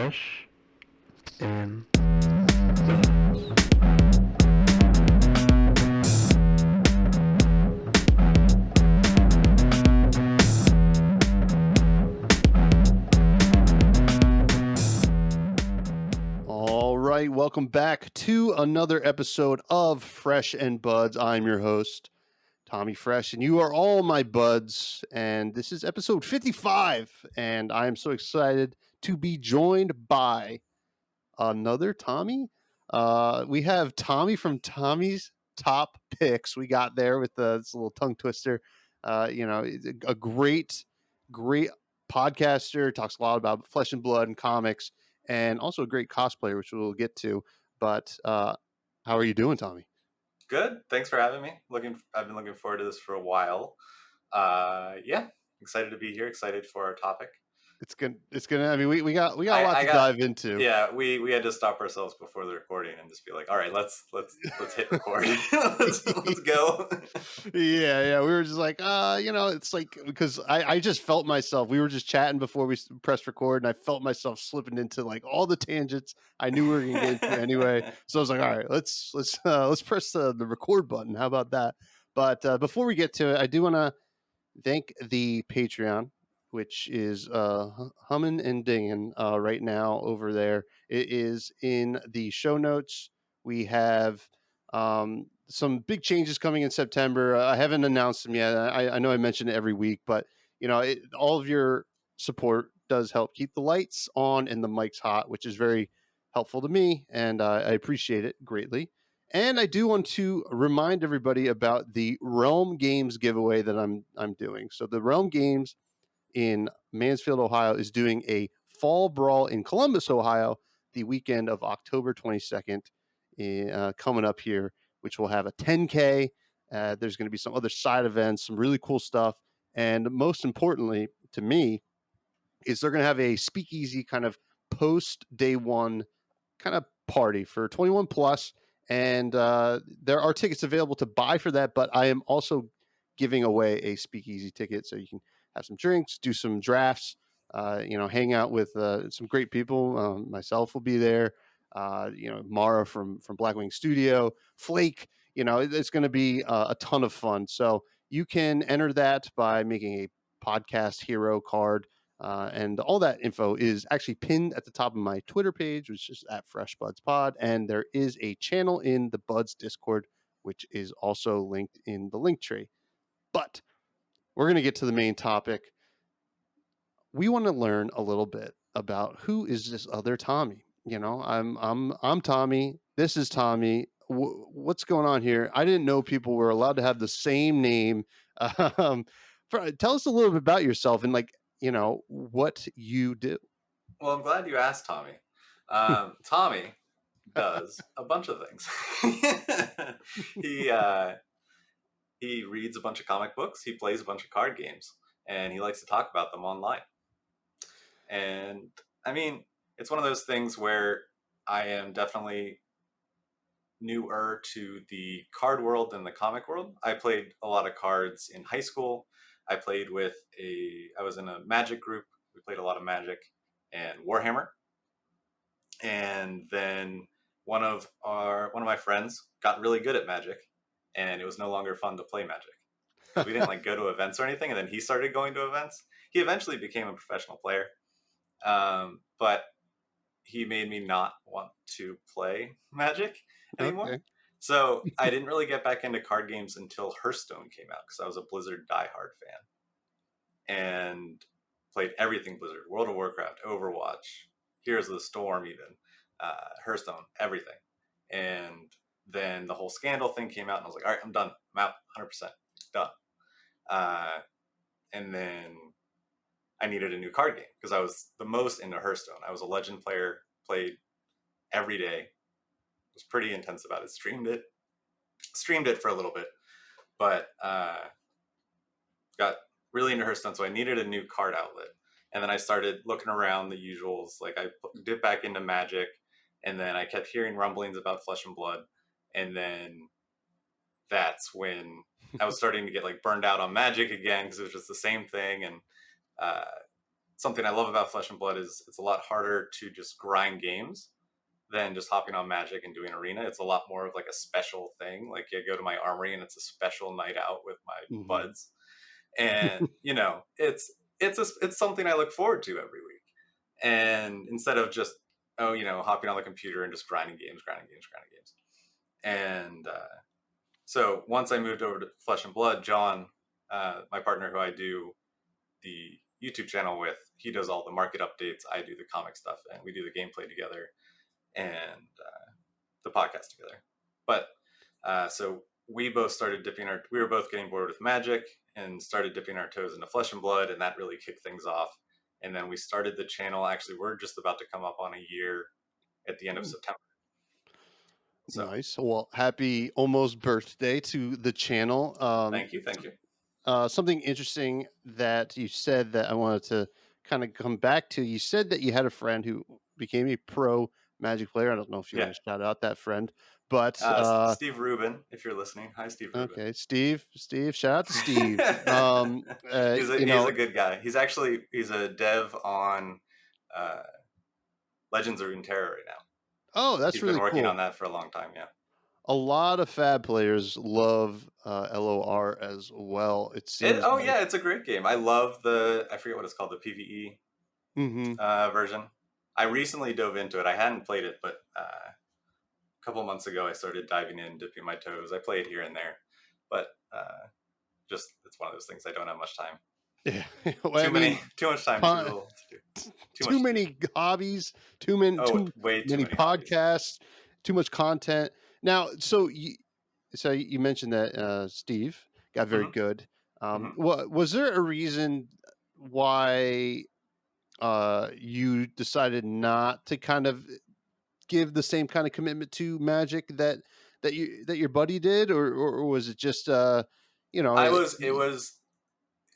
Fresh and All right, welcome back to another episode of Fresh and Buds. I'm your host, Tommy Fresh, and you are all my buds. And this is episode 55, and I am so excited to be joined by another Tommy. We have Tommy from Tommy's Top Picks. We got there with this little tongue twister. He's a great podcaster. Talks a lot about flesh and blood and comics, and also a great cosplayer, which we'll get to. But how are you doing, Tommy? Good. Thanks for having me. I've been looking forward to this for a while. Yeah, excited to be here. Excited for our topic. It's gonna. I mean, we got a lot to dive into. Yeah, we had to stop ourselves before the recording and just be like, all right, let's hit record. let's go. Yeah. We were just like, it's like because I just felt myself. We were just chatting before we pressed record, and I felt myself slipping into like all the tangents I knew we were gonna get into anyway. So I was like, all right, let's press the record button. How about that? But before we get to it, I do want to thank the Patreon, which is humming and dinging right now over there. It is in the show notes. We have some big changes coming in September. I haven't announced them yet. I know I mention it every week, but all of your support does help keep the lights on and the mics hot, which is very helpful to me, and I appreciate it greatly. And I do want to remind everybody about the Realm Games giveaway that I'm doing. So the Realm Games in Mansfield, Ohio is doing a fall brawl in Columbus, Ohio, the weekend of October 22nd coming up here, which will have a 10K. There's going to be some other side events, some really cool stuff. And most importantly to me is they're going to have a speakeasy kind of post day one kind of party for 21 plus, and there are tickets available to buy for that, but I am also giving away a speakeasy ticket so you can have some drinks, do some drafts, hang out with some great people. Myself will be there, Mara from Blackwing Studio, Flake. It's going to be a ton of fun. So you can enter that by making a podcast hero card. And all that info is actually pinned at the top of my Twitter page, which is at Fresh Buds Pod. And there is a channel in the Buds Discord, which is also linked in the link tree. But we're going to get to the main topic. We want to learn a little bit about who is this other Tommy. I'm Tommy. This is Tommy. What's going on here? I didn't know people were allowed to have the same name. Tell us a little bit about yourself and what you do. Well, I'm glad you asked, Tommy. Tommy does a bunch of things. He reads a bunch of comic books. He plays a bunch of card games, and he likes to talk about them online. And I mean, it's one of those things where I am definitely newer to the card world than the comic world. I played a lot of cards in high school. I was in a Magic group. We played a lot of Magic and Warhammer. And then one of my friends got really good at Magic, and it was no longer fun to play Magic. We didn't go to events or anything, and then he started going to events. He eventually became a professional player. But he made me not want to play Magic anymore. Okay. So I didn't really get back into card games until Hearthstone came out, because I was a Blizzard diehard fan and played everything Blizzard: World of Warcraft, Overwatch, Heroes of the Storm, even Hearthstone, everything. And then the whole scandal thing came out, and I was like, all right, I'm done. I'm out, 100% done. And then I needed a new card game because I was the most into Hearthstone. I was a Legend player, played every day. Was pretty intense about it. Streamed it for a little bit, but got really into Hearthstone, so I needed a new card outlet. And then I started looking around the usuals. I dipped back into Magic, and then I kept hearing rumblings about Flesh and Blood, and then that's when I was starting to get burned out on Magic again, because it was just the same thing. And something I love about Flesh and Blood is it's a lot harder to just grind games than just hopping on Magic and doing Arena. It's a lot more of like a special thing. Like you go to my armory and it's a special night out with my Mhm. buds, and it's something I look forward to every week. And instead of just hopping on the computer and just grinding games, and so once I moved over to Flesh and Blood, John, my partner who I do the YouTube channel with, he does all the market updates. I do the comic stuff, and we do the gameplay together and the podcast together. But so we both started we were both getting bored with Magic and started dipping our toes into Flesh and Blood, and that really kicked things off. And then we started the channel. Actually, we're just about to come up on a year at the end of September. So Nice. Well, happy almost birthday to the channel. thank you. Something interesting that you said that I wanted to kind of come back to. You said that you had a friend who became a pro Magic player. I don't know if you Yeah. want to shout out that friend, but Steve Rubin, if you're listening, hi Steve Rubin. okay, Steve, shout out to Steve. He's a good guy. He's a dev on Legends of Runeterra right now. Oh, that's He's really been working cool. on that for a long time. Yeah. A lot of FaB players love LOR as well. It seems. Yeah, it's a great game. I love I forget what it's called, the PvE version. I recently dove into it. I hadn't played it, but a couple months ago I started diving in, dipping my toes. I play it here and there, but just it's one of those things. I don't have much time. Yeah, well, too much time, too little to do. Too many hobbies, too many podcasts, too much content. Now, so you mentioned that Steve got very good. Was there a reason why you decided not to kind of give the same kind of commitment to Magic that your buddy did, or was it just it was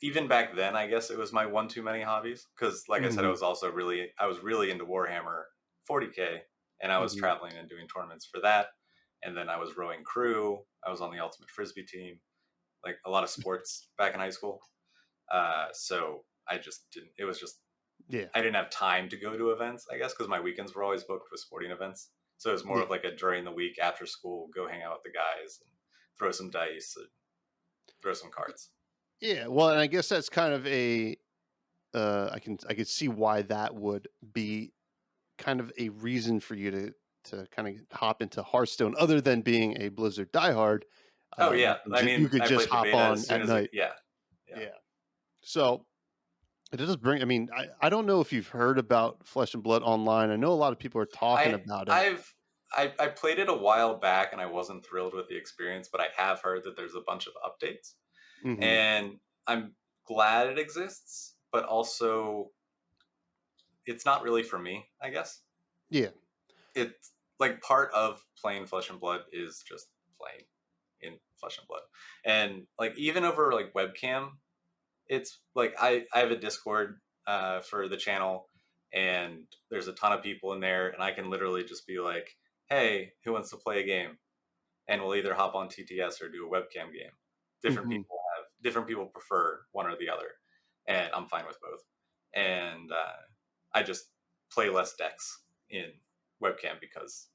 even back then, I guess it was my one too many hobbies, because like I said, I was really into Warhammer 40K, and I was traveling and doing tournaments for that, and then I was rowing crew. I was on the ultimate frisbee team, like a lot of sports back in high school. So I just didn't. It was just I didn't have time to go to events, I guess, because my weekends were always booked with sporting events. So it was more of like a during the week after school, go hang out with the guys and throw some dice, and throw some cards. Yeah, well, and I guess that's kind of a I could see why that would be kind of a reason for you to kind of hop into Hearthstone, other than being a Blizzard diehard. Oh yeah, you could just hop on at night. Yeah. So it does bring. I mean, I don't know if you've heard about Flesh and Blood Online. I know a lot of people are talking about it. I played it a while back and I wasn't thrilled with the experience, but I have heard that there's a bunch of updates, and I'm glad it exists, but also it's not really for me, I guess. Yeah. It's like part of playing Flesh and Blood is just playing in Flesh and Blood. And like even over like webcam, it's like I have a Discord for the channel, and there's a ton of people in there, and I can literally just be like, hey, who wants to play a game? And we'll either hop on TTS or do a webcam game. Different people prefer one or the other, and I'm fine with both. And I just play less decks in webcam because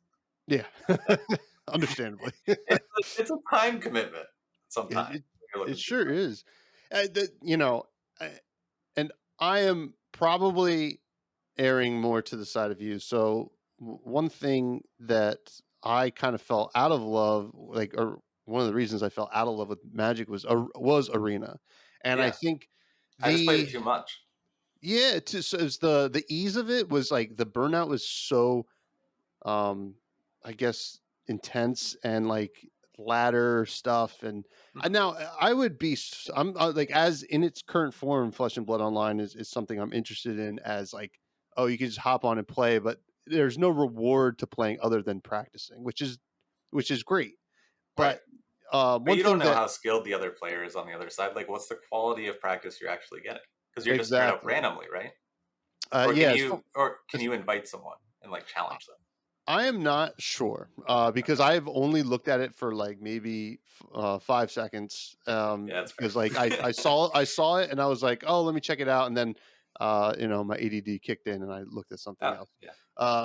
understandably, it's a time commitment sometimes. It sure is. And I am probably erring more to the side of you. So one thing that I kind of fell out of love, or one of the reasons I fell out of love with Magic was Arena, and I think I just played it too much. Yeah, so it's the ease of it was like the burnout was so, I guess, intense, and like ladder stuff, and now I would be I'm like, as in its current form, Flesh and Blood Online is something I'm interested in, as like, oh, you can just hop on and play, but there's no reward to playing other than practicing, which is great. But you don't know how skilled the other player is on the other side. Like, what's the quality of practice you're actually getting? Because you're just straight up randomly, right? Or can you invite someone and like challenge them? I am not sure, because I've only looked at it for like maybe 5 seconds. Because like I saw it and I was like, oh, let me check it out, and then my ADD kicked in and I looked at something Oh, else. yeah.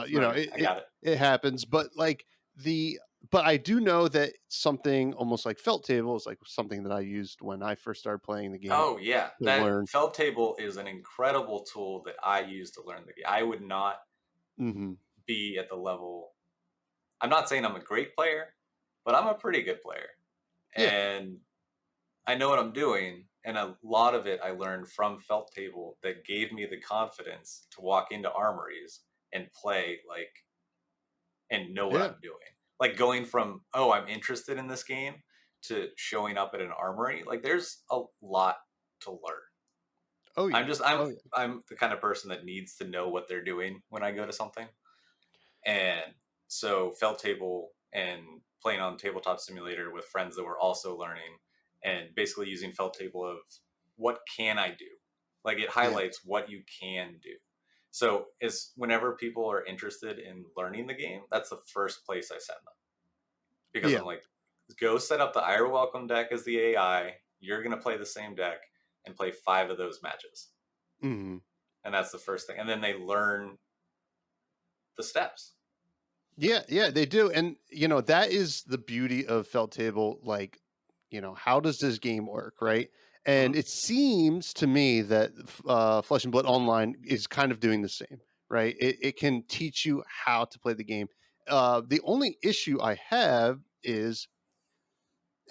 You know, Learning. I got it. it happens, but like but I do know that something almost like felt table is like something that I used when I first started playing the game Oh yeah, to that learn. felt table is an incredible tool that I use to learn the game. I would not Hmm. be at the level. I'm not saying I'm a great player, but I'm a pretty good player, Yeah, and I know what I'm doing. And a lot of it I learned from felt table that gave me the confidence to walk into armories and play like and know what yeah, I'm doing. Like going from, oh, I'm interested in this game to showing up at an armory. Like there's a lot to learn. oh I'm yeah, just oh yeah, I'm the kind of person that needs to know what they're doing when I go to something. And so felt table and playing on tabletop simulator with friends that were also learning and basically using felt table of what can I do? Like it yeah, highlights what you can do. So is whenever people are interested in learning the game, that's the first place I send them. Because yeah. I'm like, go set up the Ira Welcome deck as the AI. You're gonna play the same deck and play 5 of those matches. Hmm. And that's the first thing. And then they learn the steps. Yeah, yeah, they do. And that is the beauty of Felt Table. Like, how does this game work, right? Hmm. And it seems to me that Flesh and Blood Online is kind of doing the same, right? It can teach you how to play the game. The only issue I have is,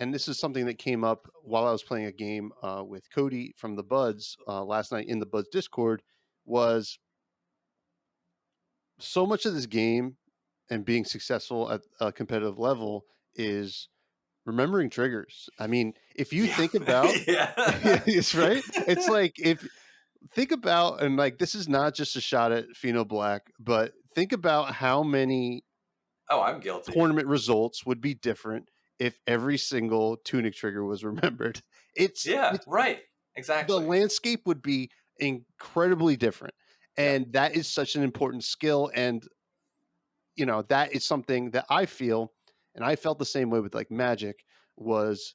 and this is something that came up while I was playing a game with Cody from the Buds last night in the Buds Discord, was so much of this game and being successful at a competitive level is remembering triggers. I mean, if you Yeah. think about Yeah. it's right. It's like if think about and like this is not just a shot at Pheno Black, but think about how many Oh, I'm guilty. tournament results would be different if every single tunic trigger was remembered. Yeah, It's right. the Exactly. landscape would be incredibly different. Yeah. And that is such an important skill. And that is something that I feel, and I felt the same way with like Magic, was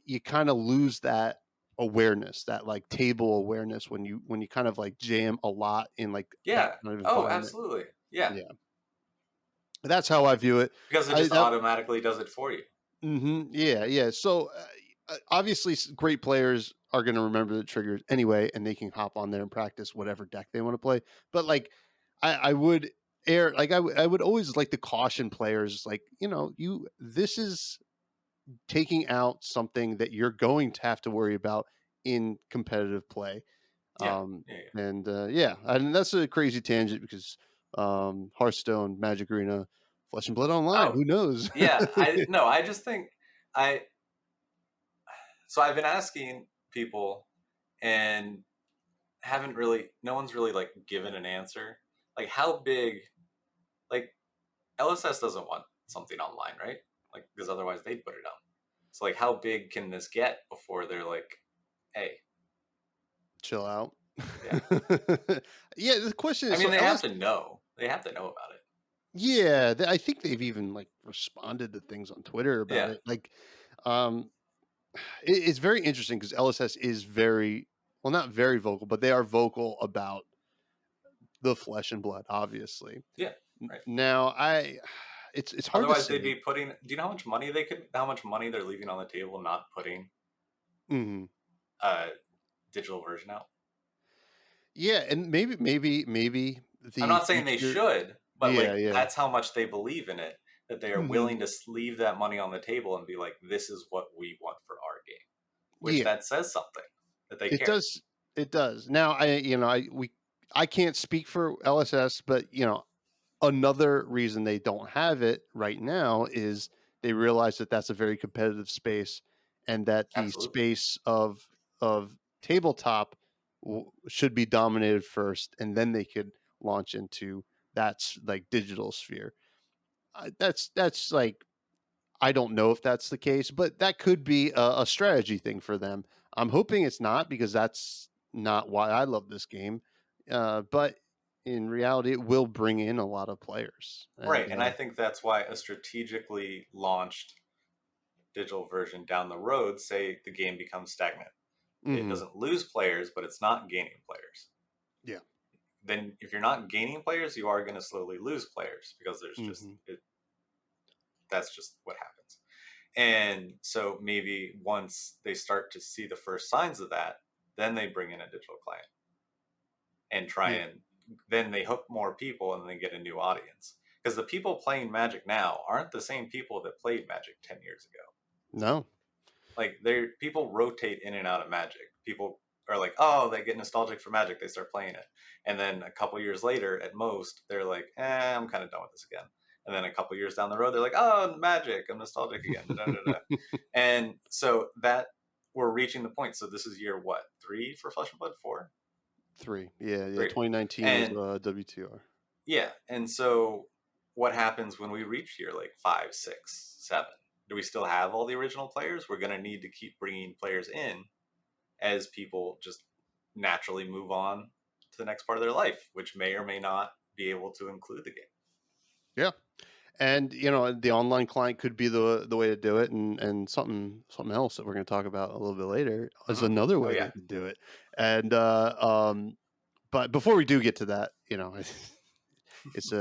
you kind of lose that awareness, that like table awareness when you kind of like jam a lot in like that Yeah. kind of Oh, environment. absolutely. Yeah. Yeah, that's how I view it. Because it I just that, automatically does it for you. yeah, yeah. So obviously, great players are going to remember the triggers anyway, and they can hop on there and practice whatever deck they want to play. But like, I would I would always like to caution players, like this is taking out something that you're going to have to worry about in competitive play. Yeah. Yeah. Yeah. And yeah, and that's a crazy tangent because Hearthstone, Magic Arena, Flesh and Blood Online. Oh, Who knows? yeah. I no, I just think I so I've been asking people and haven't really no one's really like given an answer. Like how big like LSS doesn't want something online, right? Like because otherwise they'd put it up. So like how big can this get before they're like, hey, Chill out. yeah. Yeah, the question I is mean so they have LS. to know. They have to know about it. Yeah, I think they've even like responded to things on Twitter about Yeah, it. Like, um, it's very interesting because LSS is very well, not very vocal, but they are vocal about the flesh and blood. Obviously, yeah, right. now it's hard to Otherwise, they'd say. be putting. Do you know how much money they could? How much money they're leaving on the table not putting Mhm. a digital version out? Yeah, and maybe I'm the not saying they future. should, but Yeah, like yeah. that's how much they believe in it. That they are Mhm. willing to leave that money on the table and be like, "This is what we want for our game," which Yeah, that says something that they it care. does. It does. Now, I can't speak for LSS, but another reason they don't have it right now is they realize that that's a very competitive space, and that the Absolutely. space of tabletop should be dominated first, and then they could launch into that's like digital sphere. That's like I don't know if that's the case, but that could be a strategy thing for them. I'm hoping it's not because that's not why I love this game. But in reality, it will bring in a lot of players. And Right, and I think that's why a strategically launched digital version down the road, say the game becomes stagnant. It mhm. doesn't lose players, but it's not gaining players. Yeah. Then if you're not gaining players, you are going to slowly lose players because there's just that's just what happens. And so maybe once they start to see the first signs of that, then they bring in a digital client and try Yeah. and then they hook more people and they get a new audience. Because the people playing Magic now aren't the same people that played Magic 10 years ago. No. Like people rotate in and out of Magic. People are like, oh, they get nostalgic for Magic, they start playing it. And then a couple years later, at most, they're like, I'm kind of done with this again. And then a couple years down the road, they're like, oh, Magic, I'm nostalgic again. And so that we're reaching the point. So this is year what, 3 for Flesh and Blood? 4? 3. Yeah. 3. 2019 was And WTR. yeah, and so what happens when we reach year like 5, 6, 7? Do we still have all the original players? We're going to need to keep bringing players in as people just naturally move on to the next part of their life, which may or may not be able to include the game. Yeah. And the online client could be the way to do it, and something else that we're going to talk about a little bit later is another way they could do it. And but before we do get to that, it's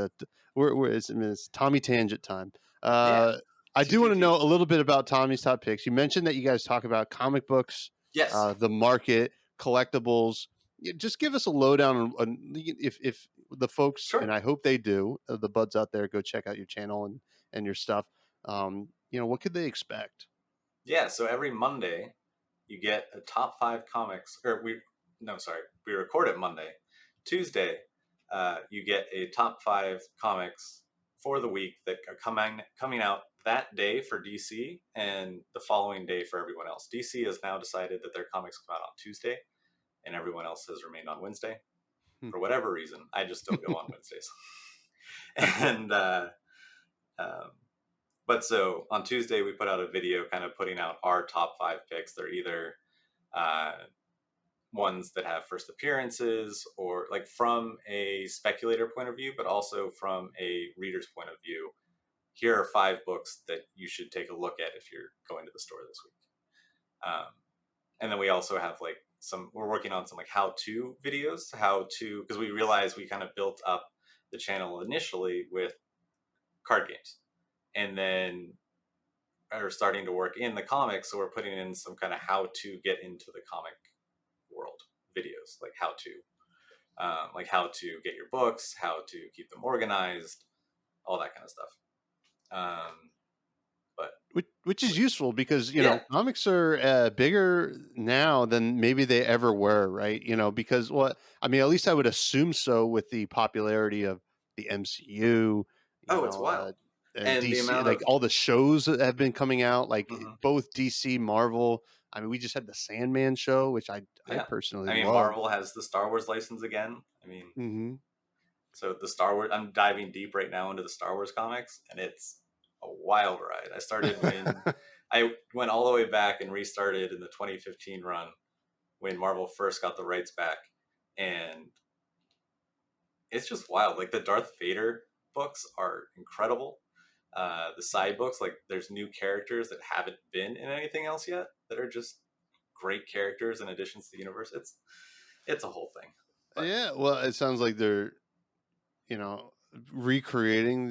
it's Tommy Tangent time. I do want to know a little bit about Tommy's top picks. You mentioned that you guys talk about comic books, Yes. the market, collectibles. Just give us a lowdown on if the folks, Sure. and I hope they do, the buds out there, go check out your channel and your stuff. What could they expect? Yeah, so every Monday you get a top 5 comics, we record it Monday. Tuesday, you get a top 5 comics for the week that are coming out that day for DC and the following day for everyone else. DC has now decided that their comics come out on Tuesday, and everyone else has remained on Wednesday. For whatever reason, I just still go on Wednesdays. And but so on Tuesday we put out a video kind of putting out our top 5 picks. They're either ones that have first appearances or like from a speculator point of view, but also from a reader's point of view. Here are 5 books that you should take a look at if you're going to the store this week. And then we also have like we're working on some like how-to videos, because we realized we kind of built up the channel initially with card games and then are starting to work in the comics. So we're putting in some kind of how to get into the comic world videos, like how to get your books, how to keep them organized, all that kind of stuff. But which is useful because comics are bigger now than maybe they ever were, right? Because at least I would assume so with the popularity of the MCU. It's wild. And the DC, amount like of all the shows that have been coming out, like both DC, Marvel. I mean, we just had the Sandman show, which I personally love. Marvel has the Star Wars license again. So the Star Wars, I'm diving deep right now into the Star Wars comics, and it's a wild ride. I started when I went all the way back and restarted in the 2015 run when Marvel first got the rights back, and it's just wild. Like the Darth Vader books are incredible. The side books, like there's new characters that haven't been in anything else yet that are just great characters and additions to the universe. It's a whole thing. But. Yeah, well, it sounds like they're recreating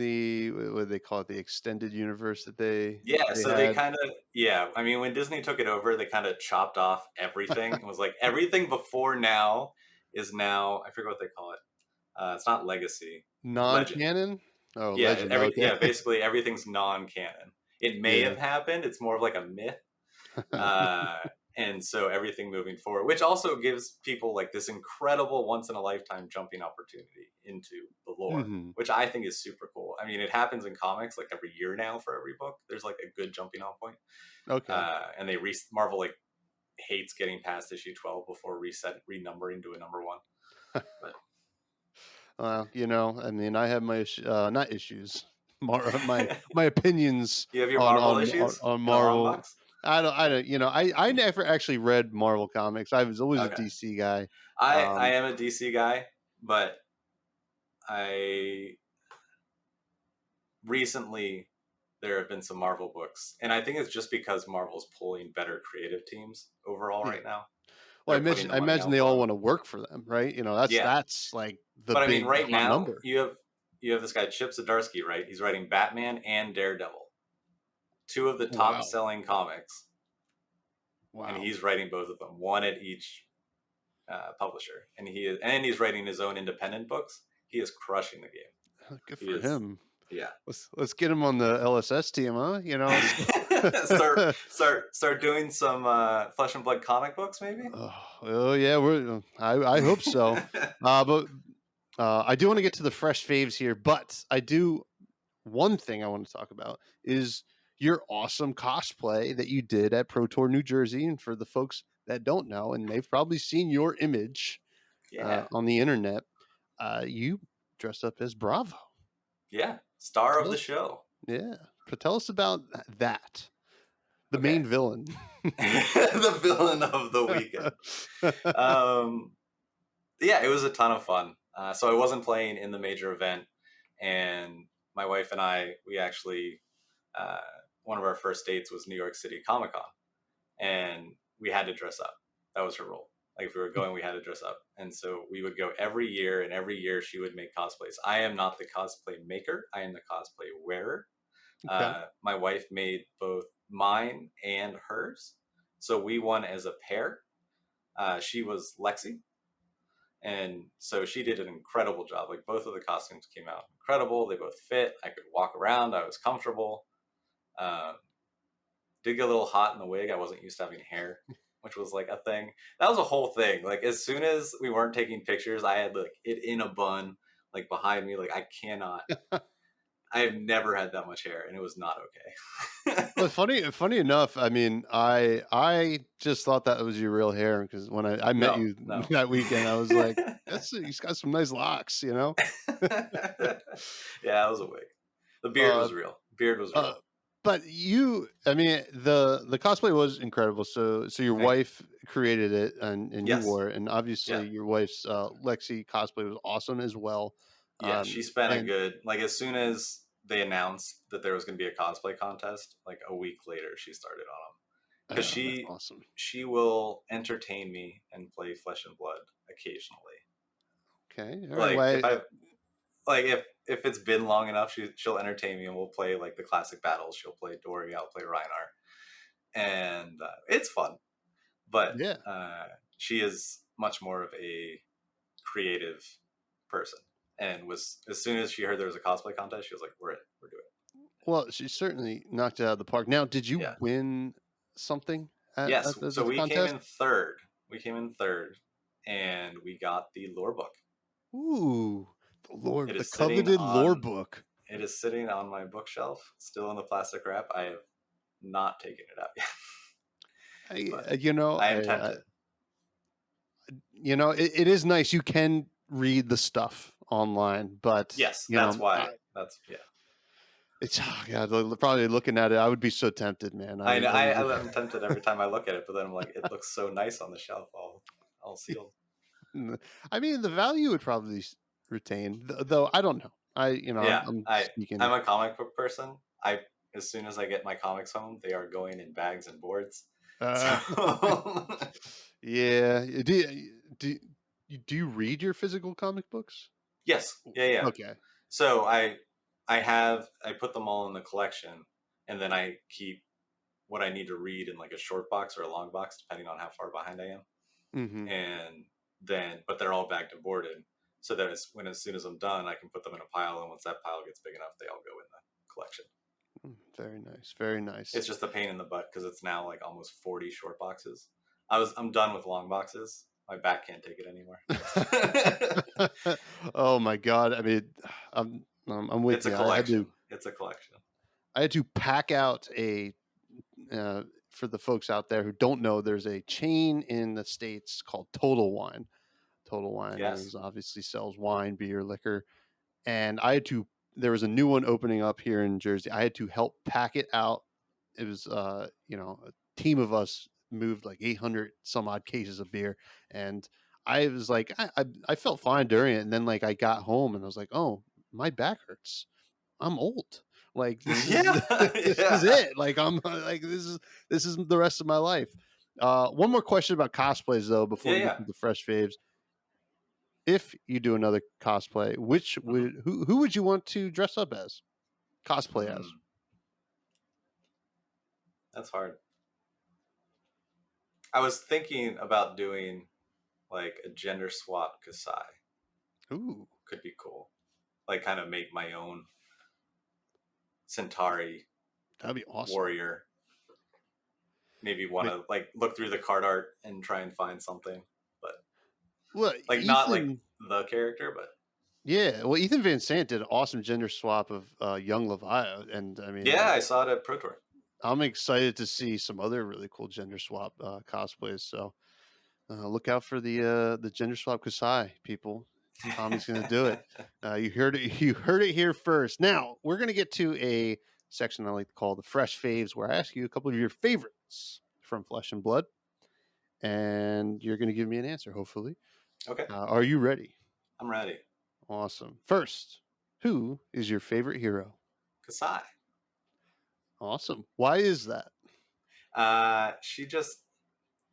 what they call it, the extended universe that they they kind of I mean, when Disney took it over, they kind of chopped off everything. It was like everything before now is now, I forget what they call it. It's not legacy, non-canon. Oh, yeah, legend. Okay. Basically everything's non-canon. It may have happened. It's more of like a myth. And so everything moving forward, which also gives people like this incredible once in a lifetime jumping opportunity into the lore, which I think is super cool. I mean, it happens in comics like every year now for every book. There's like a good jumping on point. Okay. And Marvel like hates getting past issue 12 before renumbering to a number 1. But I mean, I have my not issues, my opinions. You have your Marvel issues on in the long Marvel. box? I don't. I never actually read Marvel comics. I was always a DC guy. I am a DC guy, but recently there have been some Marvel books, and I think it's just because Marvel's pulling better creative teams overall right now. Well, they're putting the I money imagine out they for all them. want to work for them, right? Yeah, That's like the but I mean, big right hot now number. you have this guy Chip Zdarsky, right? He's writing Batman and Daredevil, two of the top Wow. selling comics, and Wow. he's writing both of them, one at each publisher, and he's writing his own independent books. He is crushing the game. Good He for is, him. yeah. Let's get him on the LSS team, huh? start doing some Flesh and Blood comic books, maybe. Oh yeah, I hope so. But I do want to get to the fresh faves here, but one thing I want to talk about is your awesome cosplay that you did at Pro Tour New Jersey. And for the folks that don't know, and they've probably seen your image Yeah, on the internet, you dressed up as Bravo. yeah, star of Tell the us, show. yeah, but tell us about that, the Okay, main villain. the villain of the weekend. Yeah, it was a ton of fun. So I wasn't playing in the major event, and my wife and we actually, uh, one of our first dates was New York City Comic Con, and we had to dress up. That was her role. Like if we were going, we had to dress up, and so we would go every year, and every year she would make cosplays. I am not the cosplay maker; I am the cosplay wearer. Okay. My wife made both mine and hers, so we won as a pair. She was Lexi, and so she did an incredible job. Like both of the costumes came out incredible. They both fit. I could walk around. I was comfortable. Um, did get a little hot in the wig. I wasn't used to having hair, which was like a thing. That was a whole thing. Like as soon as we weren't taking pictures, I had like it in a bun, like behind me. Like I cannot. I have never had that much hair, and it was not okay. Well, funny enough. I mean, I just thought that was your real hair because when I met No, you no. that weekend, I was like, he's got some nice locks. Yeah, it was a wig. The beard Uh, was real. Beard was uh, real. but I mean, the cosplay was incredible. So your Thank you. wife created it and you Yes. wore it, and Yeah. obviously your wife's Lexi cosplay was awesome as well. Yeah, she spent a And good like as soon as they announced that there was going to be a cosplay contest, like a week later, she started on them because that's awesome. she will entertain me and play Flesh and Blood occasionally. Okay, all right. Like Well, if I've like if it's been long enough, she'll entertain me and we'll play like the classic battles. She'll play Dory, I'll play Reinhardt, and it's fun. But yeah. she is much more of a creative person, and was as soon as she heard there was a cosplay contest, she was like, "We're in, we're doing it." Well, she certainly knocked it out of the park. Now, did you Yeah. win something Yes. at the So we came contest? in third. We came in third, and we got the lore book. Ooh, It the is sitting coveted lore on. book. It is sitting on my bookshelf, still in the plastic wrap. I have not taken it out yet, but I am tempted. It is nice. You can read the stuff online, but Yes, that's why. That's yeah. it's God. Probably looking at it, I would be so tempted, man. I know. I'm tempted every time I look at it, but then I'm like, it looks so nice on the shelf, all sealed. I mean, the value would probably retain, though. I don't know. Yeah, I'm I'm speaking. a comic book person. As soon as I get my comics home, they are going in bags and boards. Uh, So yeah. Do you read your physical comic books? yes, yeah. Okay. So I put them all in the collection, and then I keep what I need to read in like a short box or a long box, depending on how far behind I am. Mm-hmm. And then, but they're all bagged and boarded, so that as soon as I'm done, I can put them in a pile, and once that pile gets big enough, they all go in the collection. Very nice. Very nice. It's just a pain in the butt because it's now like almost 40 short boxes. I'm done with long boxes. My back can't take it anymore. Oh my God. I mean, I'm with It's a you. collection. It's a collection. I had to pack out for the folks out there who don't know, there's a chain in the States called Total Wine. Total Wine Yes. is obviously sells wine, beer, liquor. And there was a new one opening up here in Jersey. I had to help pack it out. It was, a team of us moved like 800 some odd cases of beer. And I was like, I felt fine during it. And then like I got home and I was like, oh, my back hurts. I'm old. Like this is Yeah, this is yeah. it. Like I'm like this is the rest of my life. One more question about cosplays though before Yeah, we get yeah. to the fresh faves. If you do another cosplay, which Mhm. would who would you want to dress up as? Cosplay as? That's hard. I was thinking about doing like a gender swap Kasai. Ooh, Could be cool. Like kind of make my own Centauri that'd be awesome. warrior. Maybe want Wait, to like look through the card art and try and find something, but well, like not like Ethan. the character, but Yeah, well, Ethan Van Sant did an awesome gender swap of young Levi, and I mean, yeah, I saw it at Pro Tour. I'm excited to see some other really cool gender swap cosplays. So look out for the gender swap Kasai, people. Tommy's going to do it. You heard it. You heard it here first. Now we're going to get to a section I like to call the fresh faves, where I ask you a couple of your favorites from Flesh and Blood, and you're going to give me an answer. Hopefully, Okay, are you ready? I'm ready. Awesome. First, who is your favorite hero? Kasai. Awesome. Why is that?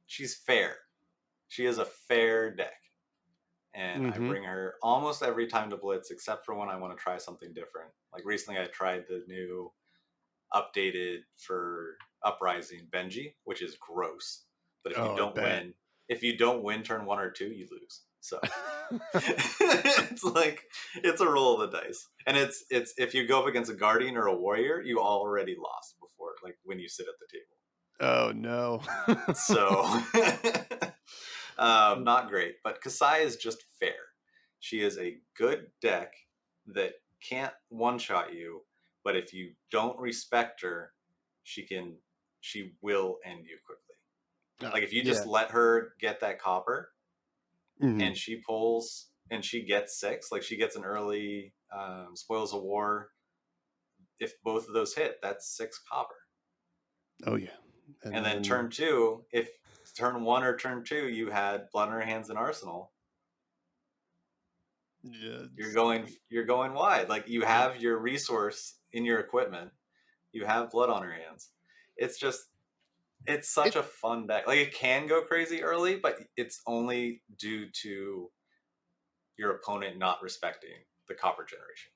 She's fair. She is a fair deck. And I Mm-hmm. bring her almost every time to Blitz, except for when I want to try something different. Like recently, I tried the new updated for Uprising Benji, which is gross. But Oh, I bet. if you don't win turn 1 or 2, you lose. So it's like it's a roll of the dice, and it's if you go up against a Guardian or a Warrior, you already lost before, like when you sit at the table. Oh no. So not great, but Kasai is just fair. She is a good deck that can't one shot you, but if you don't respect her, she will end you quickly. Like if you Yeah. just let her get that copper Mhm. and she pulls and she gets 6, like she gets an early spoils of war. If both of those hit, that's 6 copper. Oh yeah. And And then then turn 2, if turn 1 or turn 2 you had blood on her hands and arsenal, yeah, you're going wide. Like you it, have your resource in your equipment, you have blood on her hands. It's just it's such it a fun deck. Like it can go crazy early, but it's only due to your opponent not respecting the copper generation.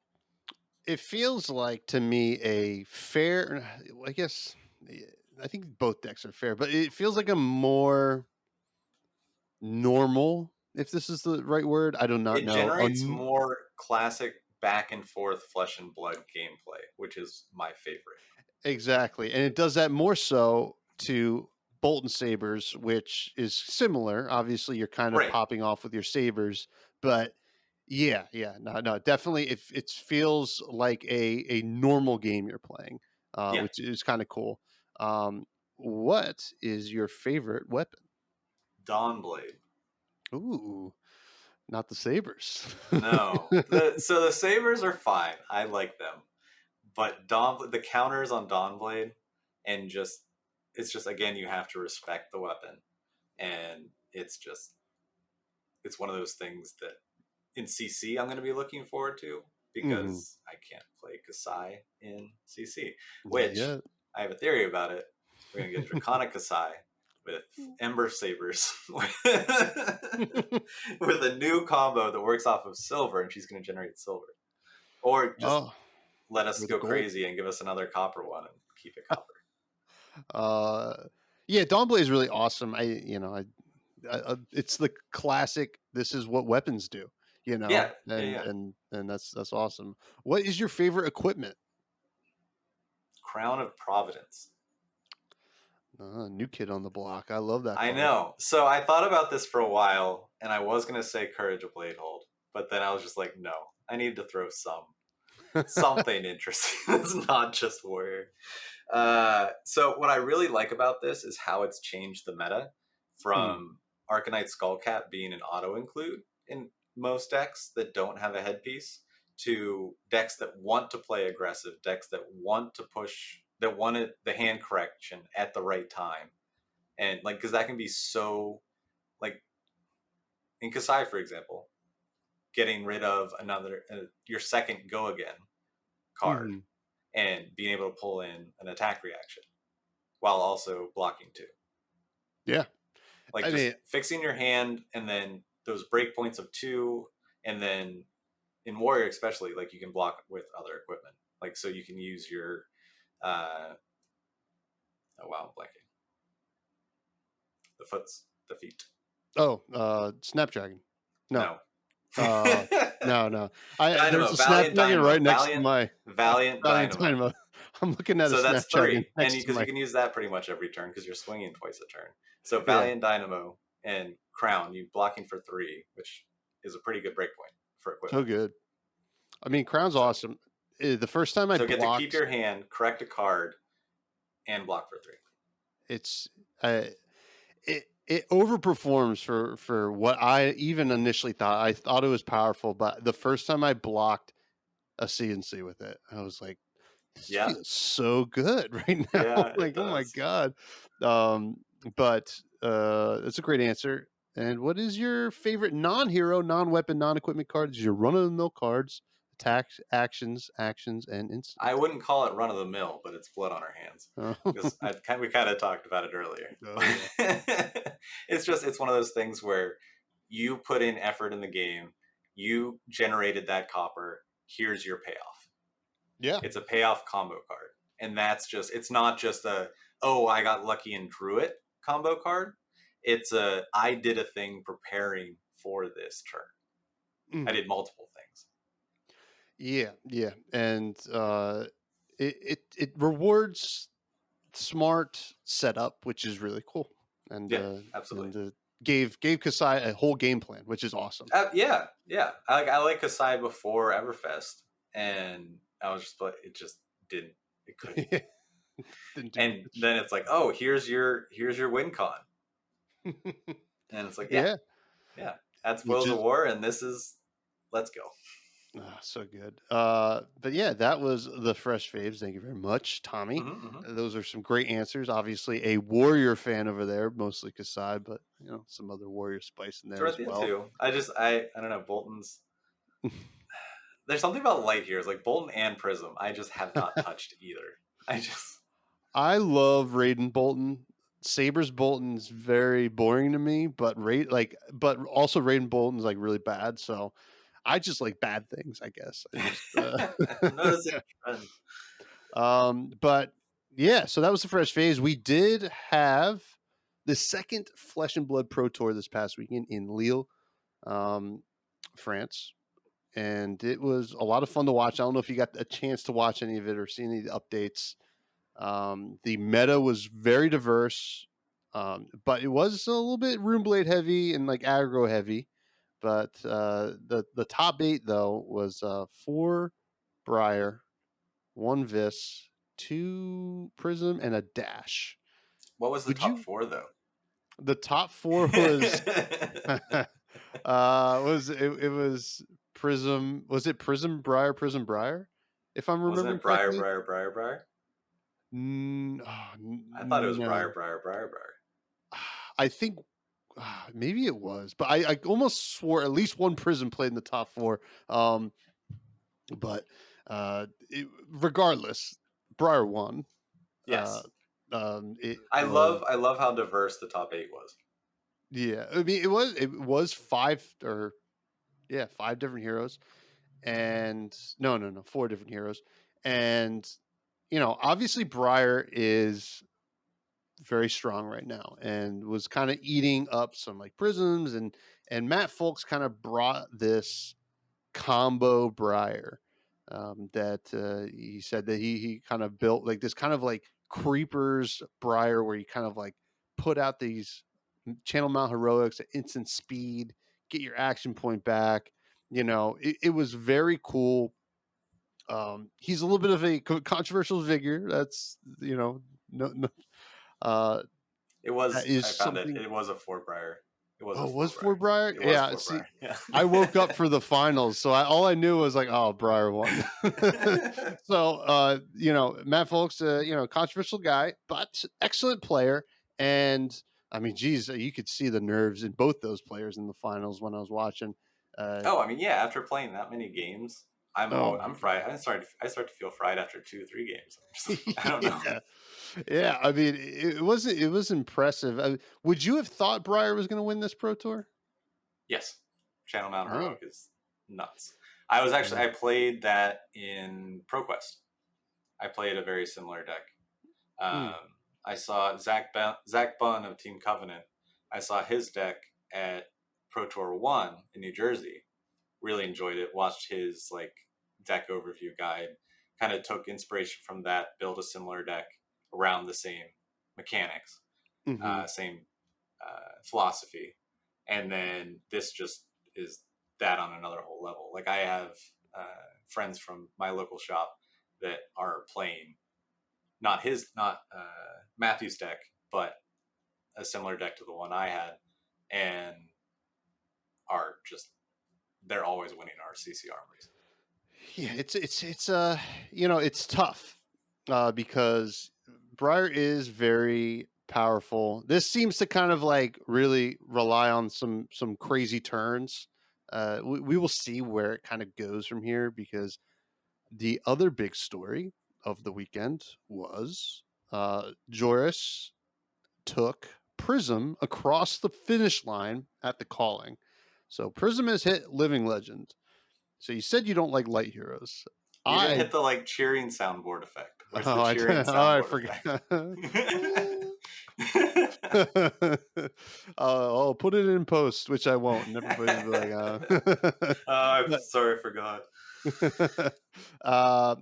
it feels like to me a fair, I guess I think both decks are fair, but it feels like a more normal, if this is the right word. I do not It know. generates more classic back and forth flesh and blood gameplay, which is my favorite. Exactly. And it does that more so to Bolt and Sabers, which is similar. Obviously, you're kind of Right. popping off with your sabers, but no, definitely it feels like a normal game you're playing, Yeah. which is kind of cool. What is your favorite weapon? Dawnblade. Ooh, not the sabers. No. So the sabers are fine. I like them. But the counters on Dawnblade and just it's just again you have to respect the weapon. And it's one of those things that in CC I'm going to be looking forward to Hmm. because I can't play Kasai in CC, Not which yet. I have a theory about it. We're going to get Draconic Kasai with Ember Sabers with a new combo that works off of silver, and she's going to generate silver. Or just Oh, let us or the go gold. crazy and give us another copper one and keep it copper. Uh, yeah, Dawnblade is really awesome. It's the classic. This is what weapons do, Yeah, yeah, and yeah. that's awesome. What is your favorite equipment? Crown of Providence. New kid on the block. I love that I card. know. So I thought about this for a while, and I was gonna say Courage of Bladehold, but then I was just like, no, I need to throw something interesting. It's not just Warrior. So what I really like about this is how it's changed the meta Hmm. from Arcanite Skullcap being an auto include in most decks that don't have a headpiece to decks that want to play aggressive, decks that want to push, that wanted the hand correction at the right time, and like because that can be so like in Kasai for example, getting rid of another your second go again card Hmm. and being able to pull in an attack reaction while also blocking too. Yeah. Like I just mean, fixing your hand, and then those breakpoints of 2, and then in Warrior especially, like you can block with other equipment. Like so you can use your oh wow, I'm blanking. The feet. Snapdragon. No. No. No. There's Dynamo, a Valiant Snapdragon Dynamo, right next to my Valiant Valiant Dynamo. Dynamo. I'm looking at a So that's Snapdragon 3, and next to because my. you can use that pretty much every turn because you're swinging twice a turn. So Yeah. Valiant Dynamo and Crown, you blocking for 3, which is a pretty good breakpoint for So equipment. good. I mean, Crown's So, awesome. The first time I so get to keep blocked, your hand, correct a card, and block for 3. it's it overperforms for what I even initially thought. I thought it was powerful, but the first time I blocked a CNC with it, I was like, this Yeah. feels so good right now. Yeah, it Like, oh my does. god. But it's a great answer. And what is your favorite non-hero, non-weapon, non-equipment cards? Your run-of-the-mill cards, attacks, actions, and instant I wouldn't call it run of the mill, but it's blood on our hands because we kind of talked about it earlier. Oh, yeah. It's one of those things where you put in effort in the game, you generated that copper. Here's your payoff. Yeah. It's a payoff combo card, and it's not just a I got lucky and drew it combo card. It's I did a thing preparing for this turn. I did multiple things. Yeah, and it rewards smart setup, which is really cool, and Yeah, absolutely. gave Kasai a whole game plan, which is awesome. Yeah. I like Kasai before Everfest, and I was just like, it just didn't, it couldn't. Didn't do And much. then it's like, here's your win con, and it's like, Yeah, add which Spoils of is War, and this is, let's go. so good. But yeah, that was the fresh faves. Thank you very much, Tommy. Those are some great answers. Obviously, a Warrior fan over there, mostly Kasai, but some other Warrior spice in there as Dorothea well. too. I don't know, Bolton's. There's something about light here. It's like Bolton and Prism. I just have not touched either. I love Raiden Bolton. Saber's Bolton's very boring to me, but but also Raiden Bolton's like really bad. So I just like bad things, I guess. I just, I'm noticing a trend. but yeah, so that was the fresh phase. We did have the second Flesh and Blood Pro Tour this past weekend in Lille, France. And it was a lot of fun to watch. I don't know if you got a chance to watch any of it or see any of the updates. The meta was very diverse, but it was a little bit Runeblade heavy and like aggro heavy. But the top 8 though was 4 Briar, 1 Vis, 2 Prism, and a Dash. What was the top 4 though? The top 4 was it was Prism. Was it Prism Briar? If I'm Wasn't remembering it Briar? correctly. I thought it was No. Briar. I think maybe it was, but I almost swore at least one Prism played in the top 4. But regardless, Briar won. Yes. I love how diverse the top 8 was. Yeah, I mean it was 5 5 different heroes, and no 4 different heroes, and obviously Briar is very strong right now and was kind of eating up some like prisms, and Matt Folks kind of brought this combo Briar that he said that he kind of built like this kind of like creepers Briar where you kind of like put out these channel mount heroics at instant speed, get your action point back. It was very cool. He's a little bit of a controversial figure. That's no It was. that is I found it. something. It was a 4 Briar. It was Oh, a 4 was Briar. for Briar? It was Yeah. 4 See, Briar. Yeah. I woke up for the finals, so all I knew was like, oh, Briar won. So, Matt Folks, controversial guy, but excellent player. And I mean, geez, you could see the nerves in both those players in the finals when I was watching. I mean, yeah. After playing that many games, Oh my I'm fried. I start to feel fried after 2 3 games. I don't know. yeah. Yeah, I mean, it was impressive. Would you have thought Breyer was going to win this Pro Tour? Yes, Channel Mountain Oh, Heroic is nuts. I played that in ProQuest. I played a very similar deck. mm, I saw Zach Bunn of Team Covenant. I saw his deck at Pro Tour 1 in New Jersey. Really enjoyed it. Watched his like deck overview guide. Kind of took inspiration from that. Built a similar deck around the same mechanics, hmm same philosophy, and then this just is that on another whole level. Like I have friends from my local shop that are playing not Matthew's deck, but a similar deck to the one I had, and are just they're always winning our CC armories. Yeah, it's you know, it's tough because Breyer is very powerful. This seems to kind of like really rely on some crazy turns. We will see where it kind of goes from here because the other big story of the weekend was Joris took Prism across the finish line at the calling. So Prism has hit Living Legend. So you said you don't like light heroes. You didn't I hit the like cheering soundboard effect. Where's the oh cheering I soundboard forgot. effect? I'll put it in post, which I won't, and everybody's be like, I'm sorry, I forgot.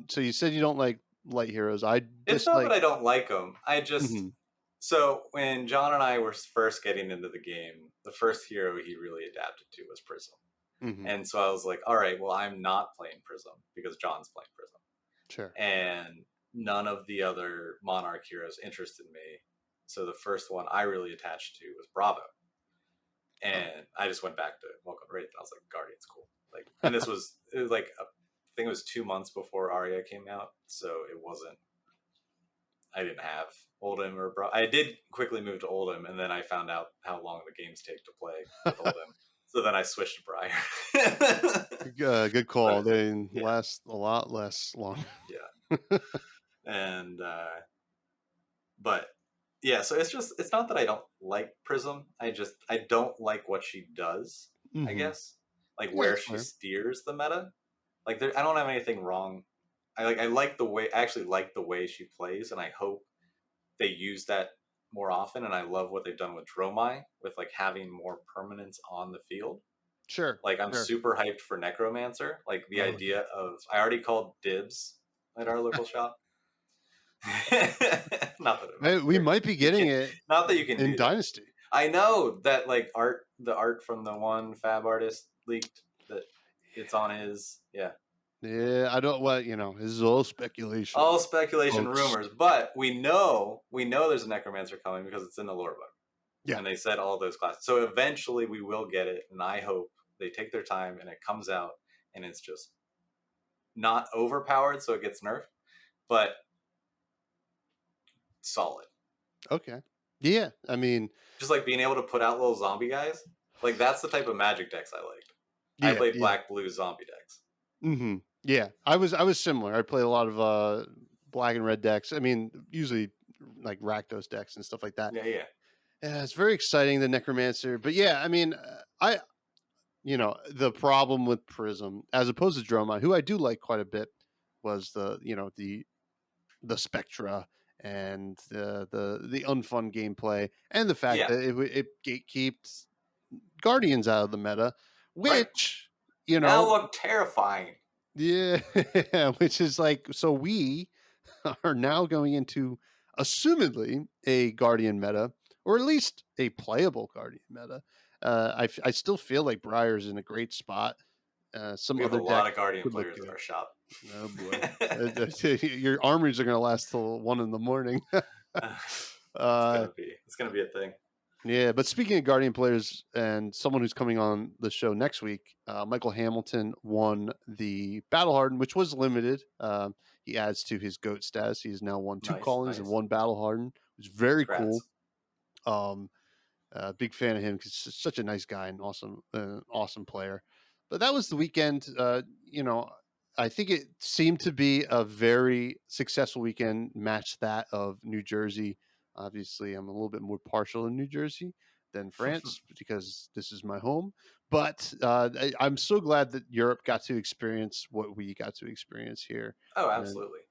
So you said you don't like light heroes. I It's not that dislike. I don't like them. I just Mhm, so when John and I were first getting into the game, the first hero he really adapted to was Prism. mhm, And so I was like, all right, well, I'm not playing Prism because John's playing Prism. sure. And none of the other Monarch heroes interested me. So the first one I really attached to was Bravo. Oh. And I just went back to Welcome to Wraith. I was like, Guardian's cool. Like, and it was like, I think it was 2 months before Arya came out. So it wasn't, I didn't have Oldhim or Bravo. I did quickly move to Oldhim, and then I found out how long the games take to play with Oldhim. So then I switched to Briar. Good call. But They yeah, last a lot less long. yeah. And but yeah, so it's not that I don't like Prism. I don't like what she does. I hmm guess like Yeah, where that's she fair. steers the meta. Like I don't have anything wrong. I like the way I actually like the way she plays, and I hope they use that more often. And I love what they've done with Dromai with like having more permanence on the field. Sure, Like I'm sure. super hyped for Necromancer. Like the Oh idea of I already called dibs at our local shop. Not that Hey, we might be you getting can it not that you can in do that. Dynasty. I know that like the art from the one FaB artist leaked that it's on his Yeah, I don't. Well, this is all speculation, all speculation folks. rumors, but we know there's a Necromancer coming because it's in the lore book Yeah, and they said all those classes. So eventually we will get it, and I hope they take their time and it comes out and it's just not overpowered so it gets nerfed, but solid. okay. Yeah, I mean, Just like being able to put out little zombie guys. Like that's the type of magic decks I liked. I yeah, played yeah. black blue zombie decks. Yeah. I was similar. I played a lot of black and red decks. I mean, usually like Rakdos decks and stuff like that. Yeah, yeah. Yeah, it's very exciting, the Necromancer. But yeah, I mean, the problem with Prism, as opposed to Dromai, who I do like quite a bit, was the Spectra and the unfun gameplay, and the fact Yeah, that it gatekeeps Guardians out of the meta, right. which Now look terrifying. yeah, which is like, so we are now going into assumedly a Guardian meta, or at least a playable Guardian meta. I still feel like Briar's in a great spot. Some We have a other lot decks of Guardian could look players at good. our shop. Oh boy, your armories are going to last till 1 a.m. uh, It's gonna be a thing. yeah, but speaking of Guardian players and someone who's coming on the show next week, Michael Hamilton won the Battle Hardened, which was limited. He adds to his GOAT status. He's now won 2 Nice, callings and nice. 1 Battle Hardened. It's very cool. Congrats. Big fan of him because he's such a nice guy and awesome player. But that was the weekend. I think it seemed to be a very successful weekend, matched that of New Jersey. Obviously, I'm a little bit more partial in New Jersey than France because this is my home. But I'm so glad that Europe got to experience what we got to experience here. Oh, And absolutely.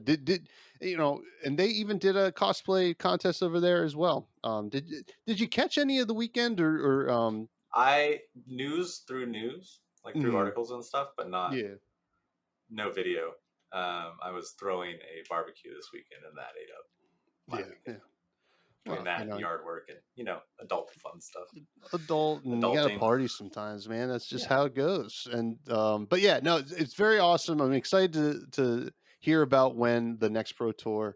did and they even did a cosplay contest over there as well. Did you catch any of the weekend or I news, like through mhm, articles and stuff, but not yeah, no video. I was throwing a barbecue this weekend, and that ate up my yeah, weekend yeah. between Well, that and yard work and adult fun stuff, adult and you got to adulting. party sometimes, man. That's just Yeah, how it goes. And but yeah, no, it's very awesome. I'm excited to hear about when the next pro tour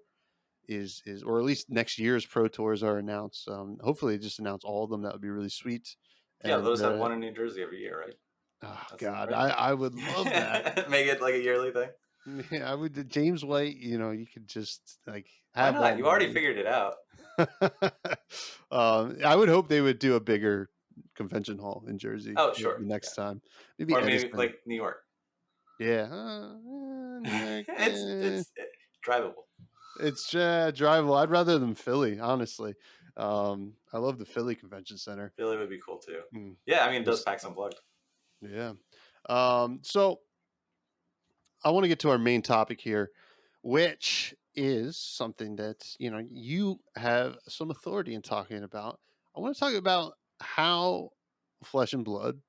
is or at least next year's pro tours are announced. Hopefully they just announce all of them. That would be really sweet. yeah. And Those have one in New Jersey every year, right? oh That's god, right. I would love that. Make it like a yearly thing. Yeah, I would. James White, you could just like Why have that not? in You the already venue. figured it out. I would hope they would do a bigger convention hall in Jersey Oh, the sure. Yeah. next time. Maybe Or maybe Edison. like New York. Yeah, New York. It's drivable. It's drivable. I'd rather than Philly, honestly. I love the Philly Convention Center. Philly would be cool too. Mm, Yeah, I mean, it does just pack Unplugged. yeah. So I want to get to our main topic here, which is something that you have some authority in talking about. I want to talk about how Flesh and Blood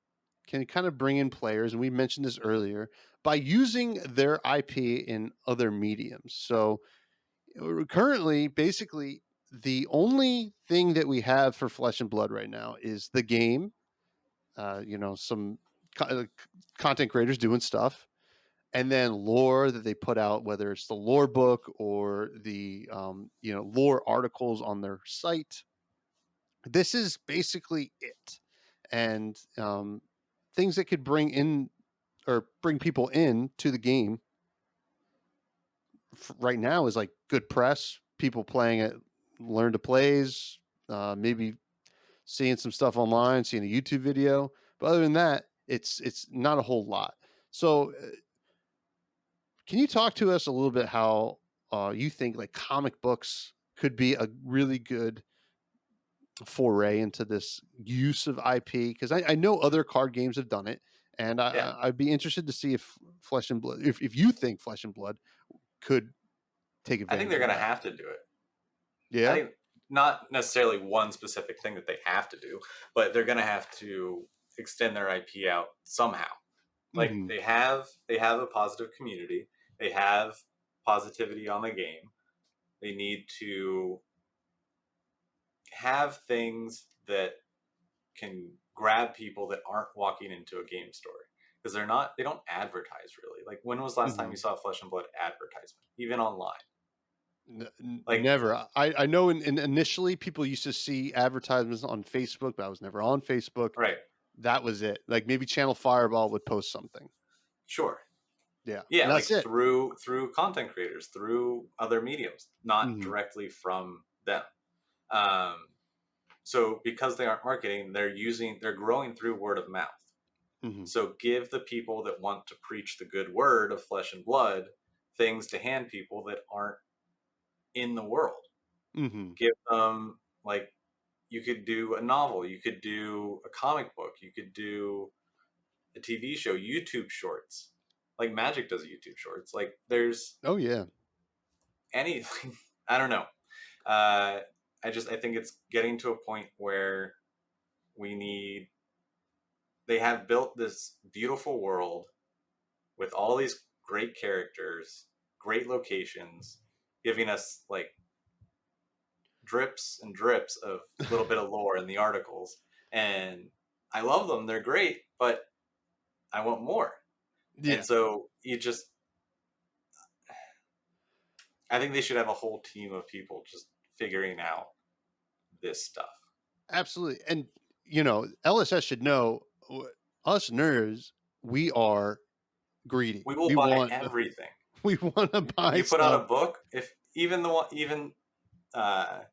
can kind of bring in players, and we mentioned this earlier, by using their IP in other mediums. So currently, basically, the only thing that we have for Flesh and Blood right now is the game. Some content creators doing stuff, and then lore that they put out, whether it's the lore book or the lore articles on their site. This is basically it, and things that could bring in or bring people in to the game right now is like good press, people playing it, learn to plays, maybe seeing some stuff online, seeing a YouTube video. But other than that, it's not a whole lot. So, can you talk to us a little bit how you think like comic books could be a really good foray into this use of IP? Because I know other card games have done it, and Yeah, I'd be interested to see if Flesh and Blood, if you think Flesh and Blood could take I think advantage they're of gonna that. have to do it. I Yeah. think not necessarily one specific thing that they have to do, but they're gonna have to extend their IP out somehow. Like Hmm. they have a positive community. They have positivity on the game. They need to have things that can grab people that aren't walking into a game store because they don't advertise really. Like when was the last time you Hmm. saw a Flesh and Blood advertisement, even online? Like Never. I know in initially people used to see advertisements on Facebook, but I was never on Facebook. right, That was it. Like maybe Channel Fireball would post something. sure, Yeah, yeah, and like that's it. through content creators, through other mediums, not Hmm. directly from them. Um, so because they aren't marketing, they're growing through word of mouth. Hmm. So give the people that want to preach the good word of Flesh and Blood things to hand people that aren't in the world. Hmm. Give them, like, you could do a novel, you could do a comic book, you could do a TV show, YouTube shorts. Like Magic does YouTube shorts. Like there's Oh yeah. anything. I don't know. Uh, I think it's getting to a point where we need. They have built this beautiful world with all these great characters, great locations, giving us like drips and drips of a little bit of lore in the articles. And I love them. They're great, but I want more. And Yeah. so I think they should have a whole team of people just figuring out this stuff. Absolutely. And LSS should know us nerds, we are greedy. We will We buy want everything. we want to buy You put out a stuff. book, if even the one, uh,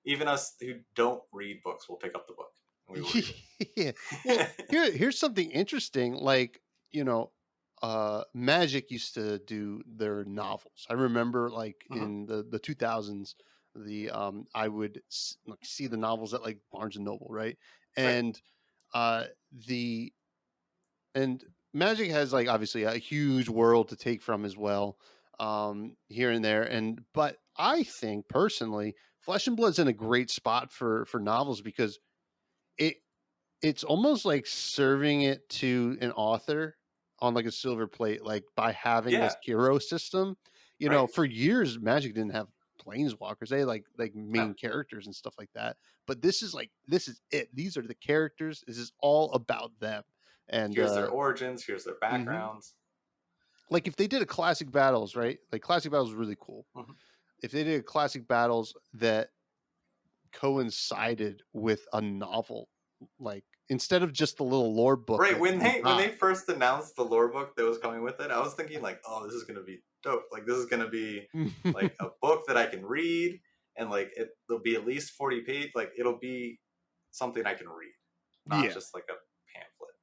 even us who don't read books will pick up the book and we will read Yeah. Well, it. here's something interesting. Like, you know, Magic used to do their novels. I remember like Hmm. in the 2000s, I would like, see the novels at like Barnes and Noble, right? Right. And uh the and Magic has like obviously a huge world to take from as well, here and there. And but I think personally, Flesh and Blood's in a great spot for novels because it it's almost like serving it to an author on like a silver plate, like by having Yeah. this hero system. You know, Right. for years Magic didn't have planeswalkers. They had, like No. main characters and stuff like that. But this is it. These are the characters. This is all about them. And Here's their origins. Here's their mhm. backgrounds. Like if they did a classic battles, right? Like classic battles is really cool. Hmm. If they did a classic battles that coincided with a novel, like instead of just the little lore book Right. that When you they got. first announced the lore book that was coming with it, I was thinking like, oh, this is gonna be dope. Like this is gonna be like a book that I can read, and like it'll be at least 40 pages. Like it'll be something I can read, not Yeah. just like a pamphlet.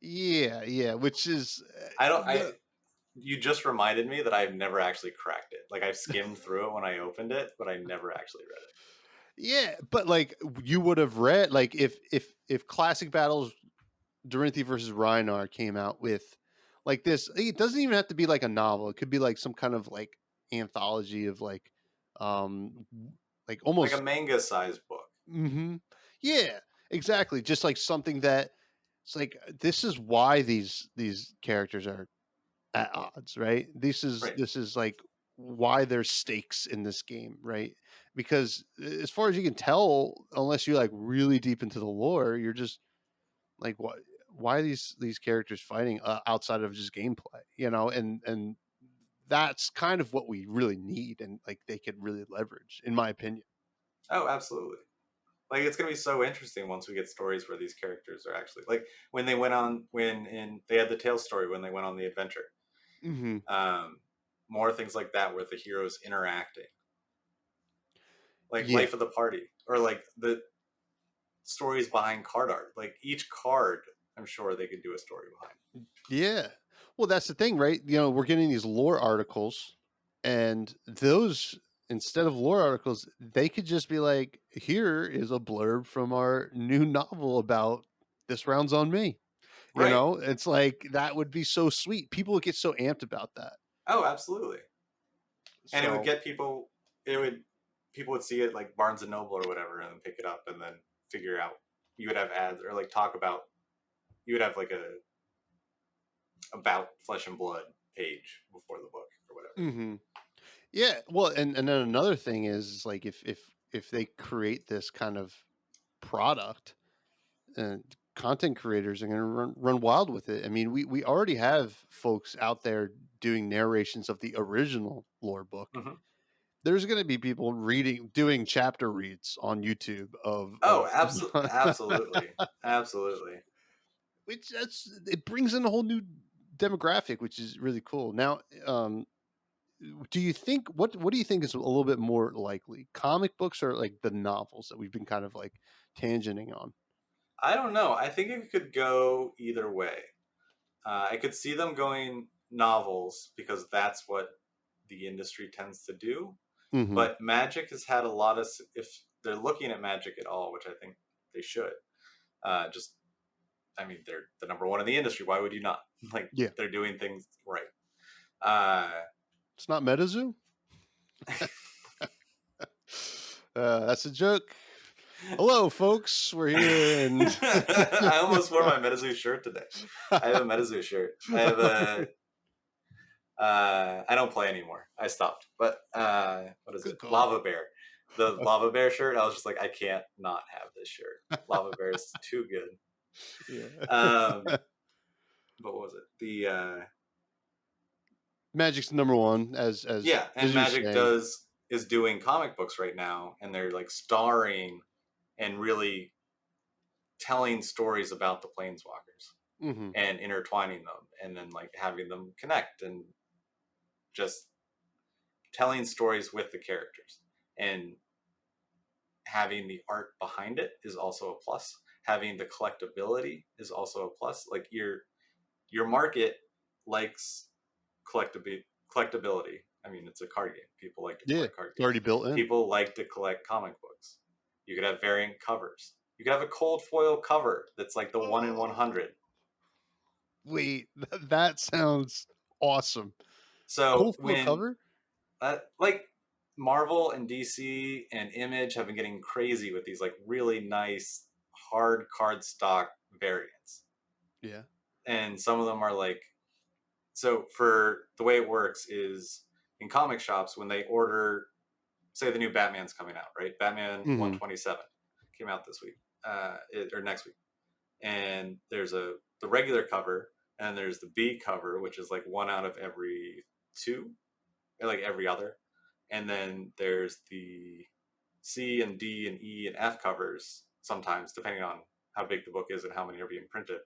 Yeah, yeah, which is I don't. I the You just reminded me that I've never actually cracked it. Like I've skimmed through it when I opened it, but I never actually read it. yeah, but like you would have read like if Classic Battles Dorinthia versus Rhinar came out with like this, it doesn't even have to be like a novel. It could be like some kind of like anthology of um like Like a almost manga sized book. yeah, exactly. Just like something that it's like this is why these characters are at odds, right? Right. This is like why there's stakes in this game, right? Because as far as you can tell, unless you're like really deep into the lore, you're just like what why are these characters fighting outside of just gameplay, you know? And that's kind of what we really need and like they could really leverage in my opinion. Oh, absolutely. Like it's gonna be so interesting once we get stories where these characters are actually like when they went on when in they had the tail story when they went on the adventure. Hmm. Um, More things like that with the heroes interacting, like Yeah. life of the party, or like the stories behind card art. Like each card, I'm sure they could do a story behind. Yeah. Well, that's the thing, right? You know, we're getting these lore articles, and those, instead of lore articles, they could just be like, here is a blurb from our new novel about this round's on me. You Right. know, it's like that would be so sweet. People would get so amped about that. Oh, absolutely. And it would So, get people. It would People would see it like Barnes and Noble or whatever, and then pick it up, and then figure out. You would have ads or like talk about. You would have like a about Flesh and Blood page before the book or whatever. hmm yeah. Well, and then another thing is like if they create this kind of product, and content creators are going to run wild with it. I mean, we already have folks out there doing narrations of the original lore book. Hmm. There's going to be people doing chapter reads on YouTube Oh, of absolutely, absolutely. which it brings in a whole new demographic, which is really cool. Now, do you think what do you think is a little bit more likely, comic books or like the novels that we've been kind of like tangenting on? I don't know. I think it could go either way. I could see them going novels because that's what the industry tends to do. Hmm. But Magic has had a lot of, if they're looking at Magic at all, which I think they should, just, I mean, they're the number one in the industry. Why would you not? Like, Yeah, they're doing things right. Uh, it's not MetaZoo. That's a joke. Hello, folks. We're here, and I almost wore my MetaZoo shirt today. I have a MetaZoo shirt. I have a. I don't play anymore. I stopped. But what is it? good call. Lava Bear. The Lava Bear shirt. I was just like, I can't not have this shirt. Lava Bear is too good. Yeah, But what was it? The Magic's number one, yeah, as and you're Magic saying. is doing comic books right now, and they're like starring and really telling stories about the planeswalkers Hmm. and intertwining them, and then like having them connect and just telling stories with the characters, and having the art behind it is also a plus. Having the collectability is also a plus. Like your market likes collectability. I mean, it's a card game. People like to Yeah, collect card it's games. already built in. People like to collect comic books. You could have variant covers. You could have a cold foil cover that's like the 1 in 100. Wait, that sounds awesome. So Cool full when cover? like Marvel and DC and Image have been getting crazy with these like really nice hard cardstock variants, Yeah. and some of them are like, so for the way it works is in comic shops when they order, say the new Batman's coming out, right? Batman Mm-hmm. 127 came out this week, or next week, and there's the regular cover and there's the B cover, which is like one out of every two, or like every other, and then there's the C and D and E and F covers sometimes, depending on how big the book is and how many are being printed.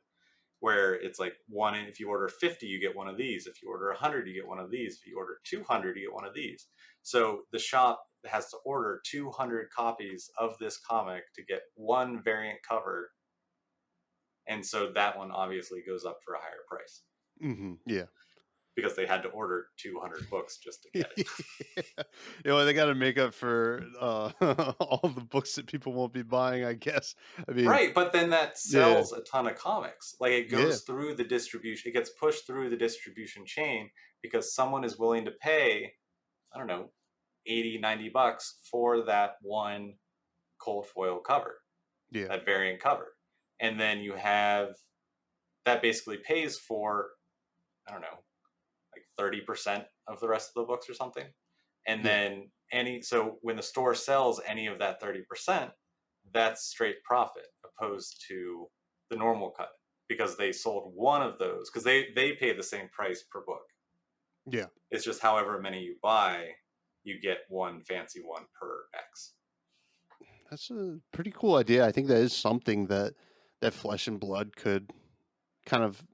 Where it's like one, if you order 50, you get one of these. If you order 100, you get one of these. If you order 200, you get one of these. So the shop has to order 200 copies of this comic to get one variant cover. And so that one obviously goes up for a higher price Mm-hmm. Yeah. because they had to order 200 books just to get it. You know, they got to make up for all the books that people won't be buying, I guess. I mean, Right, but then that yeah, sells a ton of comics. Like it yeah, goes through the distribution, it gets pushed through the distribution chain because someone is willing to pay, I don't know, 80, $90 for that one cold foil cover, yeah, that variant cover. And then you have that basically pays for, I don't know, like 30% of the rest of the books or something. And yeah. then so when the store sells any of that 30%, that's straight profit opposed to the normal cut because they sold one of those because they pay the same price per book. Yeah. It's just however many you buy, you get one fancy one per X. That's a pretty cool idea. I think that is something that Flesh and Blood could kind of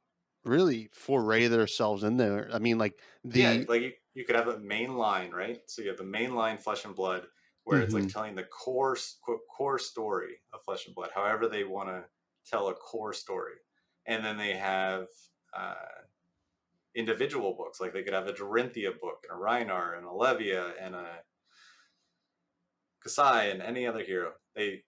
really foray themselves in there. I mean, like Yeah, the like you could have a main line, right? So you have the main line Flesh and Blood where it's like Mhm. telling the core story of Flesh and Blood, however they want to tell a core story. And then they have uh, individual books, like they could have a Dorinthia book and a Reinar and a Levia and a Kasai and any other hero. They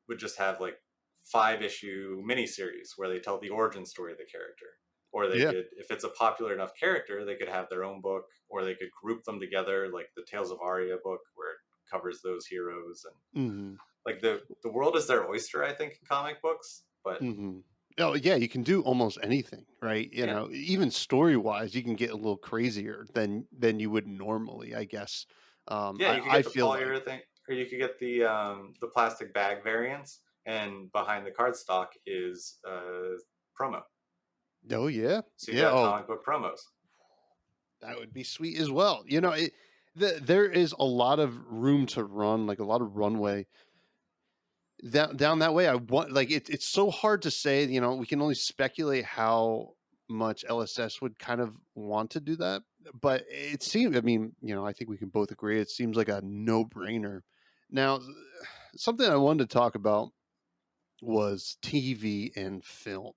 would just have like 5-issue miniseries where they tell the origin story of the character. Or they Yeah. could, if it's a popular enough character, they could have their own book, or they could group them together, like the Tales of Aria book, where it covers those heroes. And Mhm. like the world is their oyster, I think, in comic books. But Mhm. Oh, yeah, you can do almost anything, right? You yeah, know, even story-wise, you can get a little crazier than you would normally, I guess. yeah, you could I get the feel like polyurethane, or you could get the plastic bag variants, and behind the cardstock is promo. oh, yeah. So you could Yeah, have oh, comic book promos. that would be sweet as well. You know, there is a lot of room to run, like a lot of runway down that way. I want like it's so hard to say. You know, we can only speculate how much LSS would kind of want to do that, but it seems. I mean, you know, I think we can both agree it seems like a no brainer. Now, something I wanted to talk about was TV and film.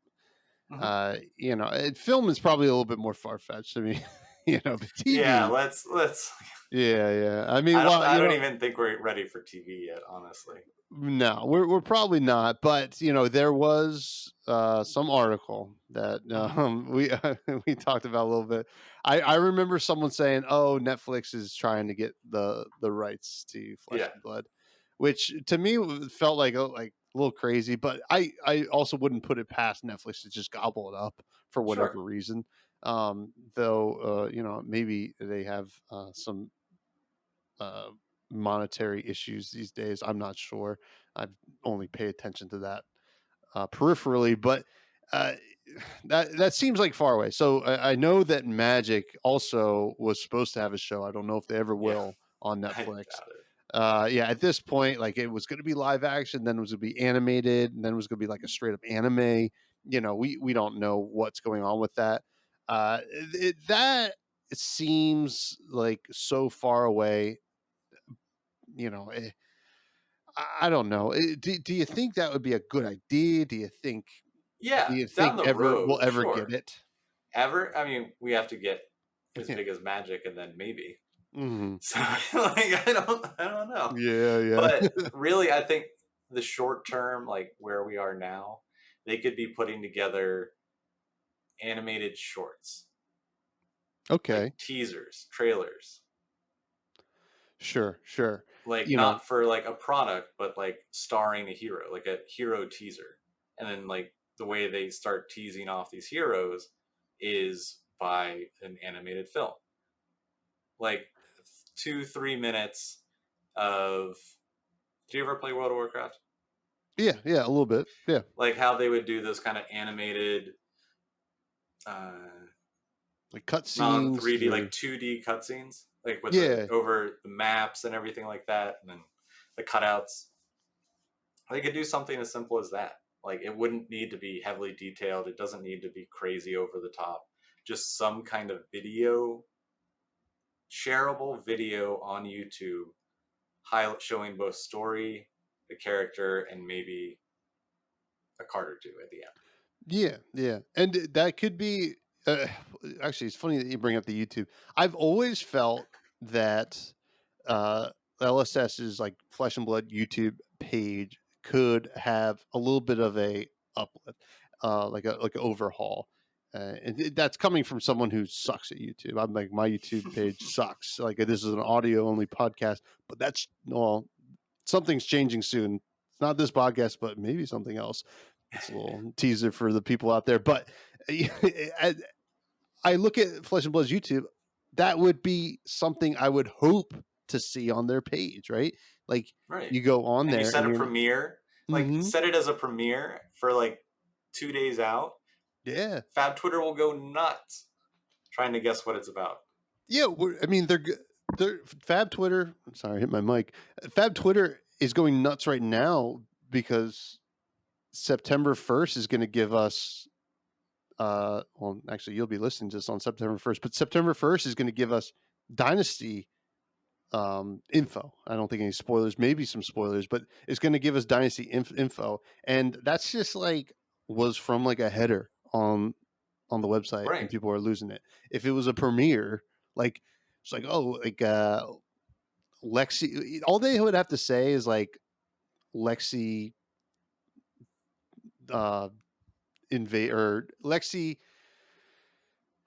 Hmm. You know, film is probably a little bit more far fetched. I mean, you know, but Yeah, TV. let's. Yeah, yeah. I mean, well, I you don't know, even think we're ready for TV yet, honestly. no, we're probably not. But you know, there was some article that Hmm. we we talked about a little bit. I remember someone saying, "Oh, Netflix is trying to get the rights to Flesh Yeah, and Blood," which to me felt like a little crazy. But I also wouldn't put it past Netflix to just gobble it up for sure. whatever reason. Though you know, maybe they have some uh, monetary issues these days. I'm not sure. I only pay attention to that peripherally, but uh, that seems like far away. So I know that Magic also was supposed to have a show. I don't know if they ever Yeah, will on I Netflix. doubt it. Yeah, at this point, like it was going to be live action, then it was going to be animated, and then it was going to be like a straight up anime. You know, we don't know what's going on with that. That seems like so far away. You know, I don't know. Do you think that would be a good idea? Do Yeah, you down think the ever we'll road, ever get sure. it? ever. I mean, we have to get as Yeah. big as Magic, and then maybe. Hmm. So like, I don't know. Yeah, yeah. But really, I think the short term, like where we are now, they could be putting together animated shorts, like Okay. teasers, trailers, Sure, sure. like You know, not for like a product, but like starring a hero, like a hero teaser. And then like the way they start teasing off these heroes is by an animated film, like 2-3 minutes of. Did you ever play World of Warcraft? yeah, yeah, a little bit. Yeah. Like how they would do those kind of animated, uh, Like non cutscenes 3D, or like 2D cutscenes, like with the yeah. over the maps and everything like that, and then the cutouts. They could do something as simple as that. Like it wouldn't need to be heavily detailed. It doesn't need to be crazy over the top. Just some kind of video, shareable video on YouTube, highlight showing both story, the character, and maybe a card or two at the end. Yeah, yeah. And that could be uh, actually it's funny that you bring up the YouTube. I've always felt that uh LSS's like Flesh and Blood YouTube page could have a little bit of a uplift, like an overhaul. That's coming from someone who sucks at YouTube. I'm like, my YouTube page sucks. Like, this is an audio only podcast, but that's well, something's changing soon. It's not this podcast, but maybe something else. It's a little teaser for the people out there. But I look at Flesh and Blood's YouTube. That would be something I would hope to see on their page, right? Like, Right. you go on And you there set and a you're, premiere, like mm-hmm, set it as a premiere for like 2 days out. yeah, Fab Twitter will go nuts trying to guess what it's about. yeah. I mean, they're Fab Twitter. Sorry, I hit my mic. Fab Twitter is going nuts right now because September 1st is going to give us well, actually, you'll be listening to this on September 1st, but September 1st is going to give us Dynasty info. I don't think any spoilers, maybe some spoilers, but it's going to give us Dynasty info. And that's just like was from like a header on the website and Right. people are losing it. If it was a premiere, like it's like, oh, like Lexi, all they would have to say is like Lexi uh invade or Lexi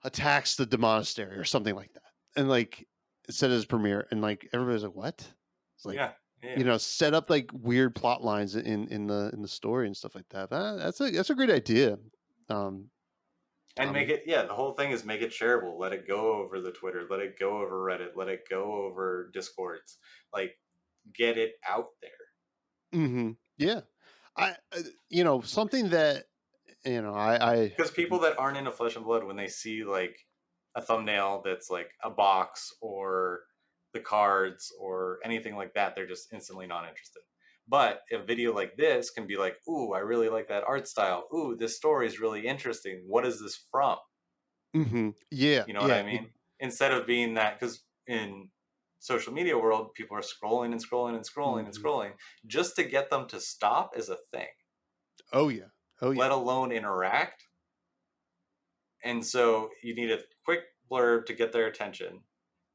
attacks the monastery or something like that, and like it said as premiere, and like everybody's like, "What?" It's like, Yeah. Yeah. set up like weird plot lines in the story and stuff like that. That's a great idea. Um, And um, make it, yeah, the whole thing is make it shareable. Let it go over the Twitter, let it go over Reddit, let it go over Discords. Like get it out there. yeah, something that I Because people that aren't into Flesh and Blood, when they see like a thumbnail that's like a box or the cards or anything like that, they're just instantly not interested. But a video like this can be like, ooh, I really like that art style. Ooh, this story is really interesting. What is this from? yeah, You know what yeah, I mean? Instead of being that, because in social media world, people are scrolling and scrolling and scrolling and mhm. scrolling. Just to get them to stop is a thing, Oh yeah, oh yeah. let alone interact. And so you need a quick blurb to get their attention,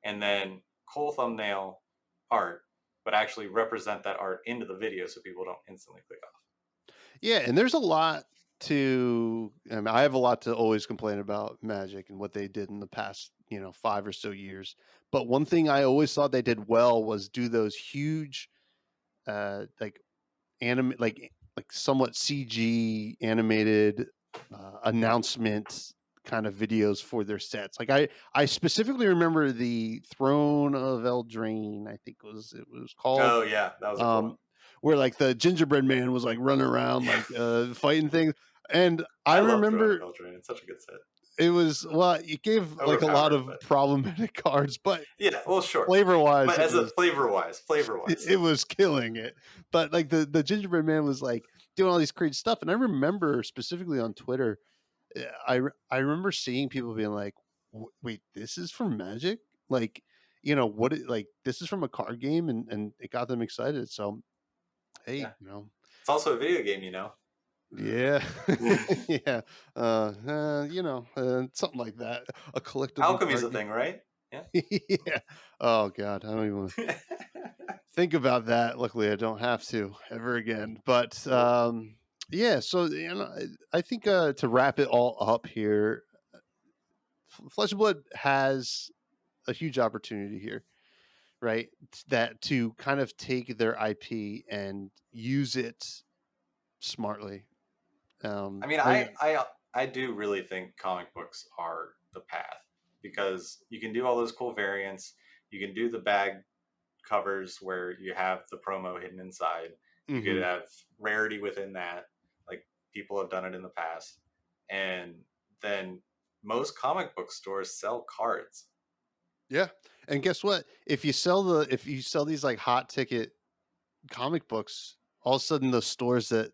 and then cool thumbnail art, but actually represent that art into the video so people don't instantly click off. Yeah, and there's a lot to. I mean, I have a lot to always complain about Magic and what they did in the past, 5 or so years. But one thing I always thought they did well was do those huge, like like somewhat CG animated announcement kind of videos for their sets. Like I specifically remember the Throne of Eldraine, I think it was called, Oh yeah, that was a cool one. um, where like the gingerbread man was like running around like fighting things. And I I love Throne of remember Eldraine. It's such a good set. it was well, it gave like a lot Overpowered, of but problematic cards, but yeah, well, sure. flavor wise, But as a flavor wise, it was killing it. But like the gingerbread man was like doing all these crazy stuff, and I remember specifically on Twitter, I remember seeing people being like, "Wait, this is from Magic? Like, like this is from a card game," and it got them excited. So hey, yeah, it's also a video game, you know. Yeah. Yeah. Something like that. A collectible Alchemy's card a game. thing, right? Yeah. Yeah. Oh God, I don't even want to think about that. Luckily, I don't have to ever again. But Nope. yeah. So I think to wrap it all up here, Flesh and Blood has a huge opportunity here, right? That to kind of take their IP and use it smartly. I mean, I do really think comic books are the path because you can do all those cool variants. You can do the bag covers where you have the promo hidden inside. You could Mhm. have rarity within that, like people have done it in the past. And then most comic book stores sell cards. Yeah. And guess what? If you sell these like hot ticket comic books, all of a sudden the stores that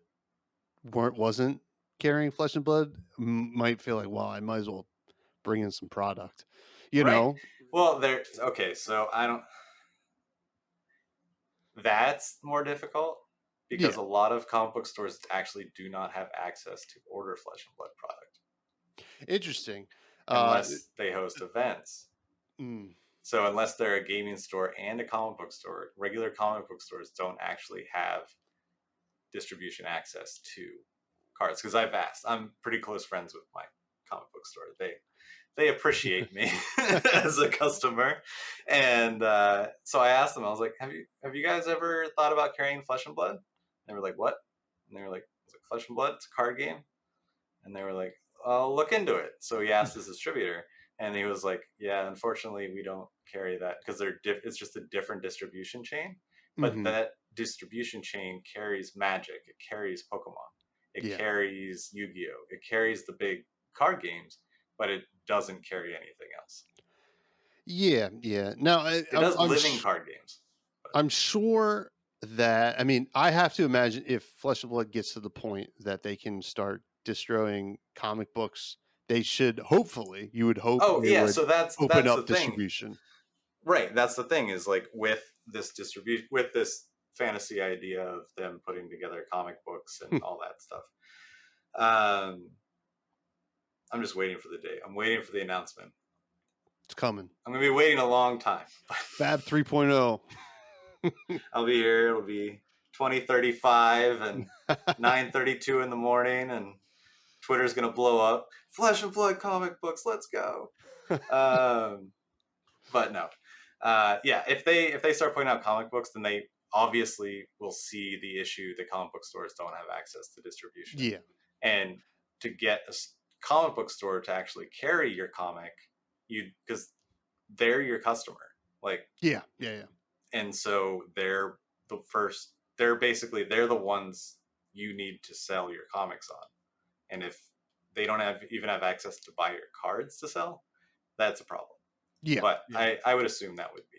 wasn't carrying Flesh and Blood might feel like, well, I might as well bring in some product. You Right. know? Well, there. Okay, so I don't. That's more difficult because Yeah. a lot of comic book stores actually do not have access to order Flesh and Blood product Interesting. Uh unless they host events. mm, So unless they're a gaming store and a comic book store, regular comic book stores don't actually have distribution access to cards. Because I've asked, I'm pretty close friends with my comic book store. They appreciate me as a customer, and so I asked them. I was like, have you guys ever thought about carrying Flesh and Blood?" And they were like, "What?" And they were like, "I was like, Flesh and Blood? It's a card game." And they were like, "I'll look into it." So he asked his distributor, and he was like, "Yeah, unfortunately, we don't carry that because it's just a different distribution chain. But mhm. that distribution chain carries Magic, it carries Pokemon, it Yeah. carries Yu-Gi-Oh, it carries the big card games, but it doesn't carry anything else. Yeah, yeah. Now It does living card games, but I'm sure that, I mean, I have to imagine if Flesh and Blood gets to the point that they can start destroying comic books, they should hopefully, you would hope oh they yeah, would so open that's the up thing, distribution. right? That's the thing is like with this distribution, with this fantasy idea of them putting together comic books and all that stuff. Um, I'm just waiting for the day. I'm waiting for the announcement. It's coming. I'm gonna be waiting a long time. FaB 3.0. I'll be here. It'll be 2035 and 9:32 in the morning, and Twitter's gonna blow up. Flesh and Blood comic books. Let's go. Um, but no, yeah. If they start putting out comic books, then they obviously will see the issue that comic book stores don't have access to distribution, Yeah. and to get a comic book store to actually carry your comic, because they're your customer, like, Yeah. Yeah. Yeah. and so they're the first. They're the ones you need to sell your comics on, and if they don't have access to buy your cards to sell, that's a problem. Yeah. But Yeah. I would assume that would be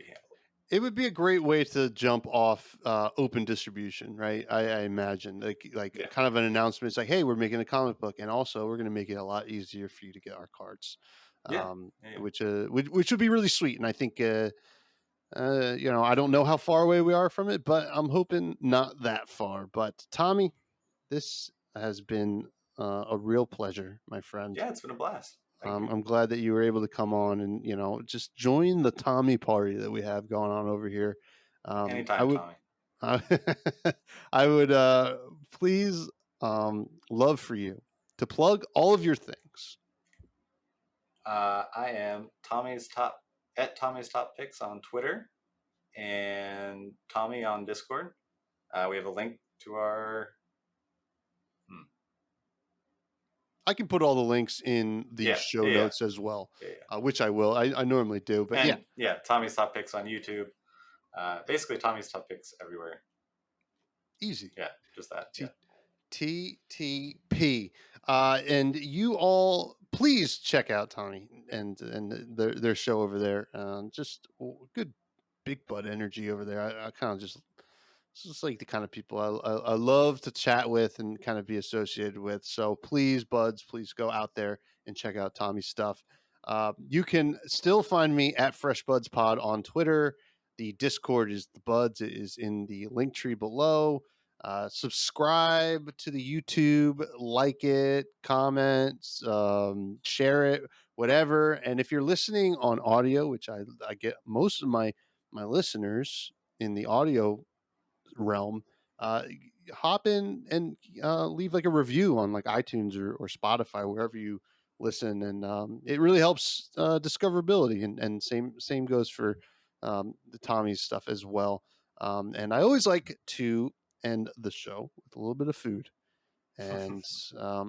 handled. It would be a great way to jump off open distribution, right? I imagine like Yeah, kind of an announcement. It's like, hey, we're making a comic book, and also we're going to make it a lot easier for you to get our cards, yeah, yeah, yeah. which would be really sweet. And I think I don't know how far away we are from it, but I'm hoping not that far. But Tommy, this has been a real pleasure, my friend. Yeah, it's been a blast. Thank you. I'm glad that you were able to come on and just join the Tommy party that we have going on over here. I Anytime, would Tommy. I, I would please love for you to plug all of your things. I am Tommy's Top Picks on Twitter and Tommy on Discord. We have a link to our. I can put all the links in the Yeah, show yeah, notes as well, yeah, yeah. which I will. I normally do, but yeah, And yeah, Tommy's Top Picks on YouTube. Basically, Tommy's Top Picks everywhere. easy. Yeah, just that. Yeah. TTP. And you all please check out Tommy and their show over there. Just good big butt energy over there. I kind of just like the kind of people I love to chat with and kind of be associated with. So please, buds, please go out there and check out Tommy's stuff. You can still find me at Fresh Buds Pod on Twitter. The Discord is the Buds. It is in the link tree below. Subscribe to the YouTube, like it, comment, share it, whatever. And if you're listening on audio, which I get most of my listeners in the audio realm, uh, hop in and leave like a review on like iTunes or Spotify, wherever you listen, and it really helps discoverability. And same goes for the Tommy's stuff as well. And I always like to end the show with a little bit of food. And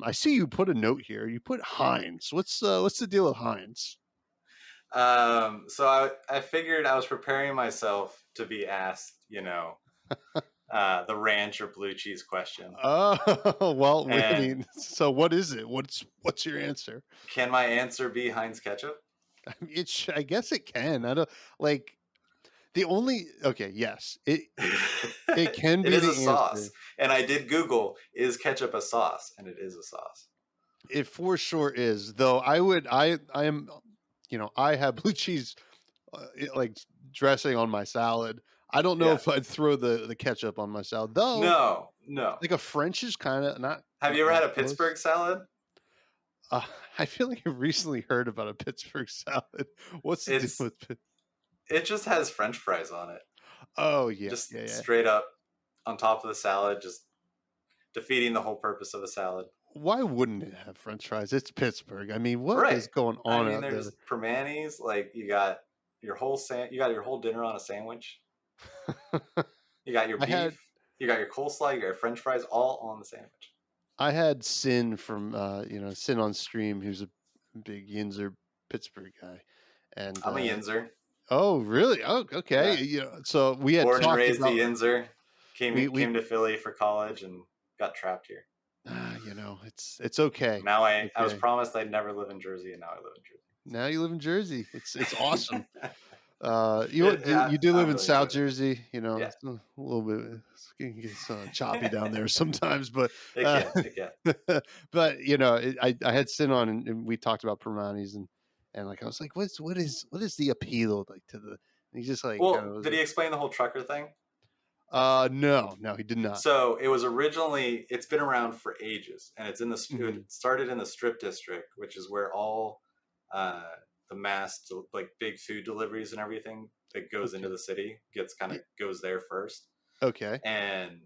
I see you put a note here. You put Heinz. What's the deal with Heinz? So I figured I was preparing myself to be asked, the ranch or blue cheese question. Oh, well, I And mean, so what is it? What's your answer? can my answer be Heinz ketchup? I mean, I guess it can. I don't like the only. Okay, yes, it can It be is a the sauce. answer. And I did Google, is ketchup a sauce? And it is a sauce. It for sure is. Though I am, I have blue cheese like dressing on my salad. I don't know Yeah. if I'd throw the ketchup on my salad though. No. Like a French is kind of not. Have you ever had a close. Pittsburgh salad? I feel like I've recently heard about a Pittsburgh salad. What's the deal with Pittsburgh? It just has French fries on it. Oh yeah, Just yeah. straight up on top of the salad, just defeating the whole purpose of a salad. Why wouldn't it have French fries? It's Pittsburgh. I mean, what is going on out there's there? permanis. Like you got your whole dinner on a sandwich. You got your beef. You got your coleslaw. You got your French fries, all on the sandwich. I had Sin from Sin on Stream, who's a big Yinzer Pittsburgh guy, and I'm a Yinzer. Oh, really? Oh, okay. Yeah. So we had born and talked raised about a Yinzer. Came we to Philly for college and got trapped here. It's okay. Now I was promised I'd never live in Jersey, and now I live in Jersey. Now you live in Jersey. It's awesome. You do live in South Jersey. Yeah. It's a little bit it's choppy down there sometimes, but it can. but I had Sin on and we talked about Permanis and like I was like, what is the appeal like to the? And he's just like, did he explain the whole trucker thing? No, he did not. So it was originally, it's been around for ages, and it's in the it started in the Strip District, which is where all the mass like big food deliveries and everything that goes into the city goes there first. Okay. And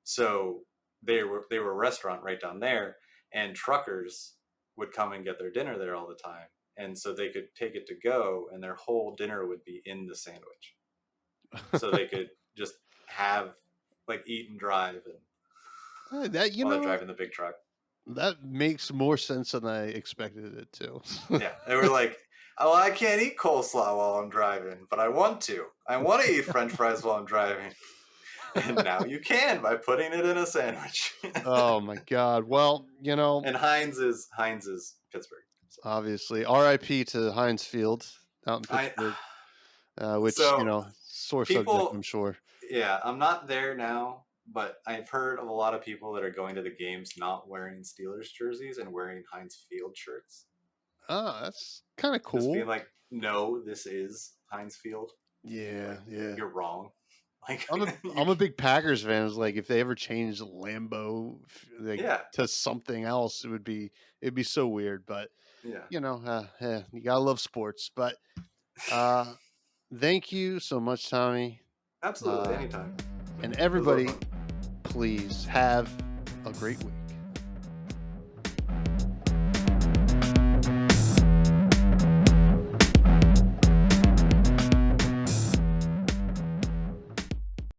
so they were a restaurant right down there, and truckers would come and get their dinner there all the time, and so they could take it to go, and their whole dinner would be in the sandwich. So they could just have eat and drive, and that while they're driving the big truck. That makes more sense than I expected it to. Yeah, they were like, "Oh, I can't eat coleslaw while I'm driving, but I want to. I want to eat French fries while I'm driving." And now you can by putting it in a sandwich. Oh my God! Well, and Heinz is Pittsburgh. So. Obviously, R.I.P. to Heinz Field out in Pittsburgh, which sore subject, I'm sure. Yeah, I'm not there now, but I've heard of a lot of people that are going to the games not wearing Steelers jerseys and wearing Heinz Field shirts. Oh, that's kind of cool. Just being like, no, this is Heinz Field. Yeah. You're wrong. I'm a big Packers fan. It's like if they ever changed Lambeau to something else, it'd be so weird. But you gotta love sports. But thank you so much, Tommy. Absolutely, anytime. And everybody, please have a great week.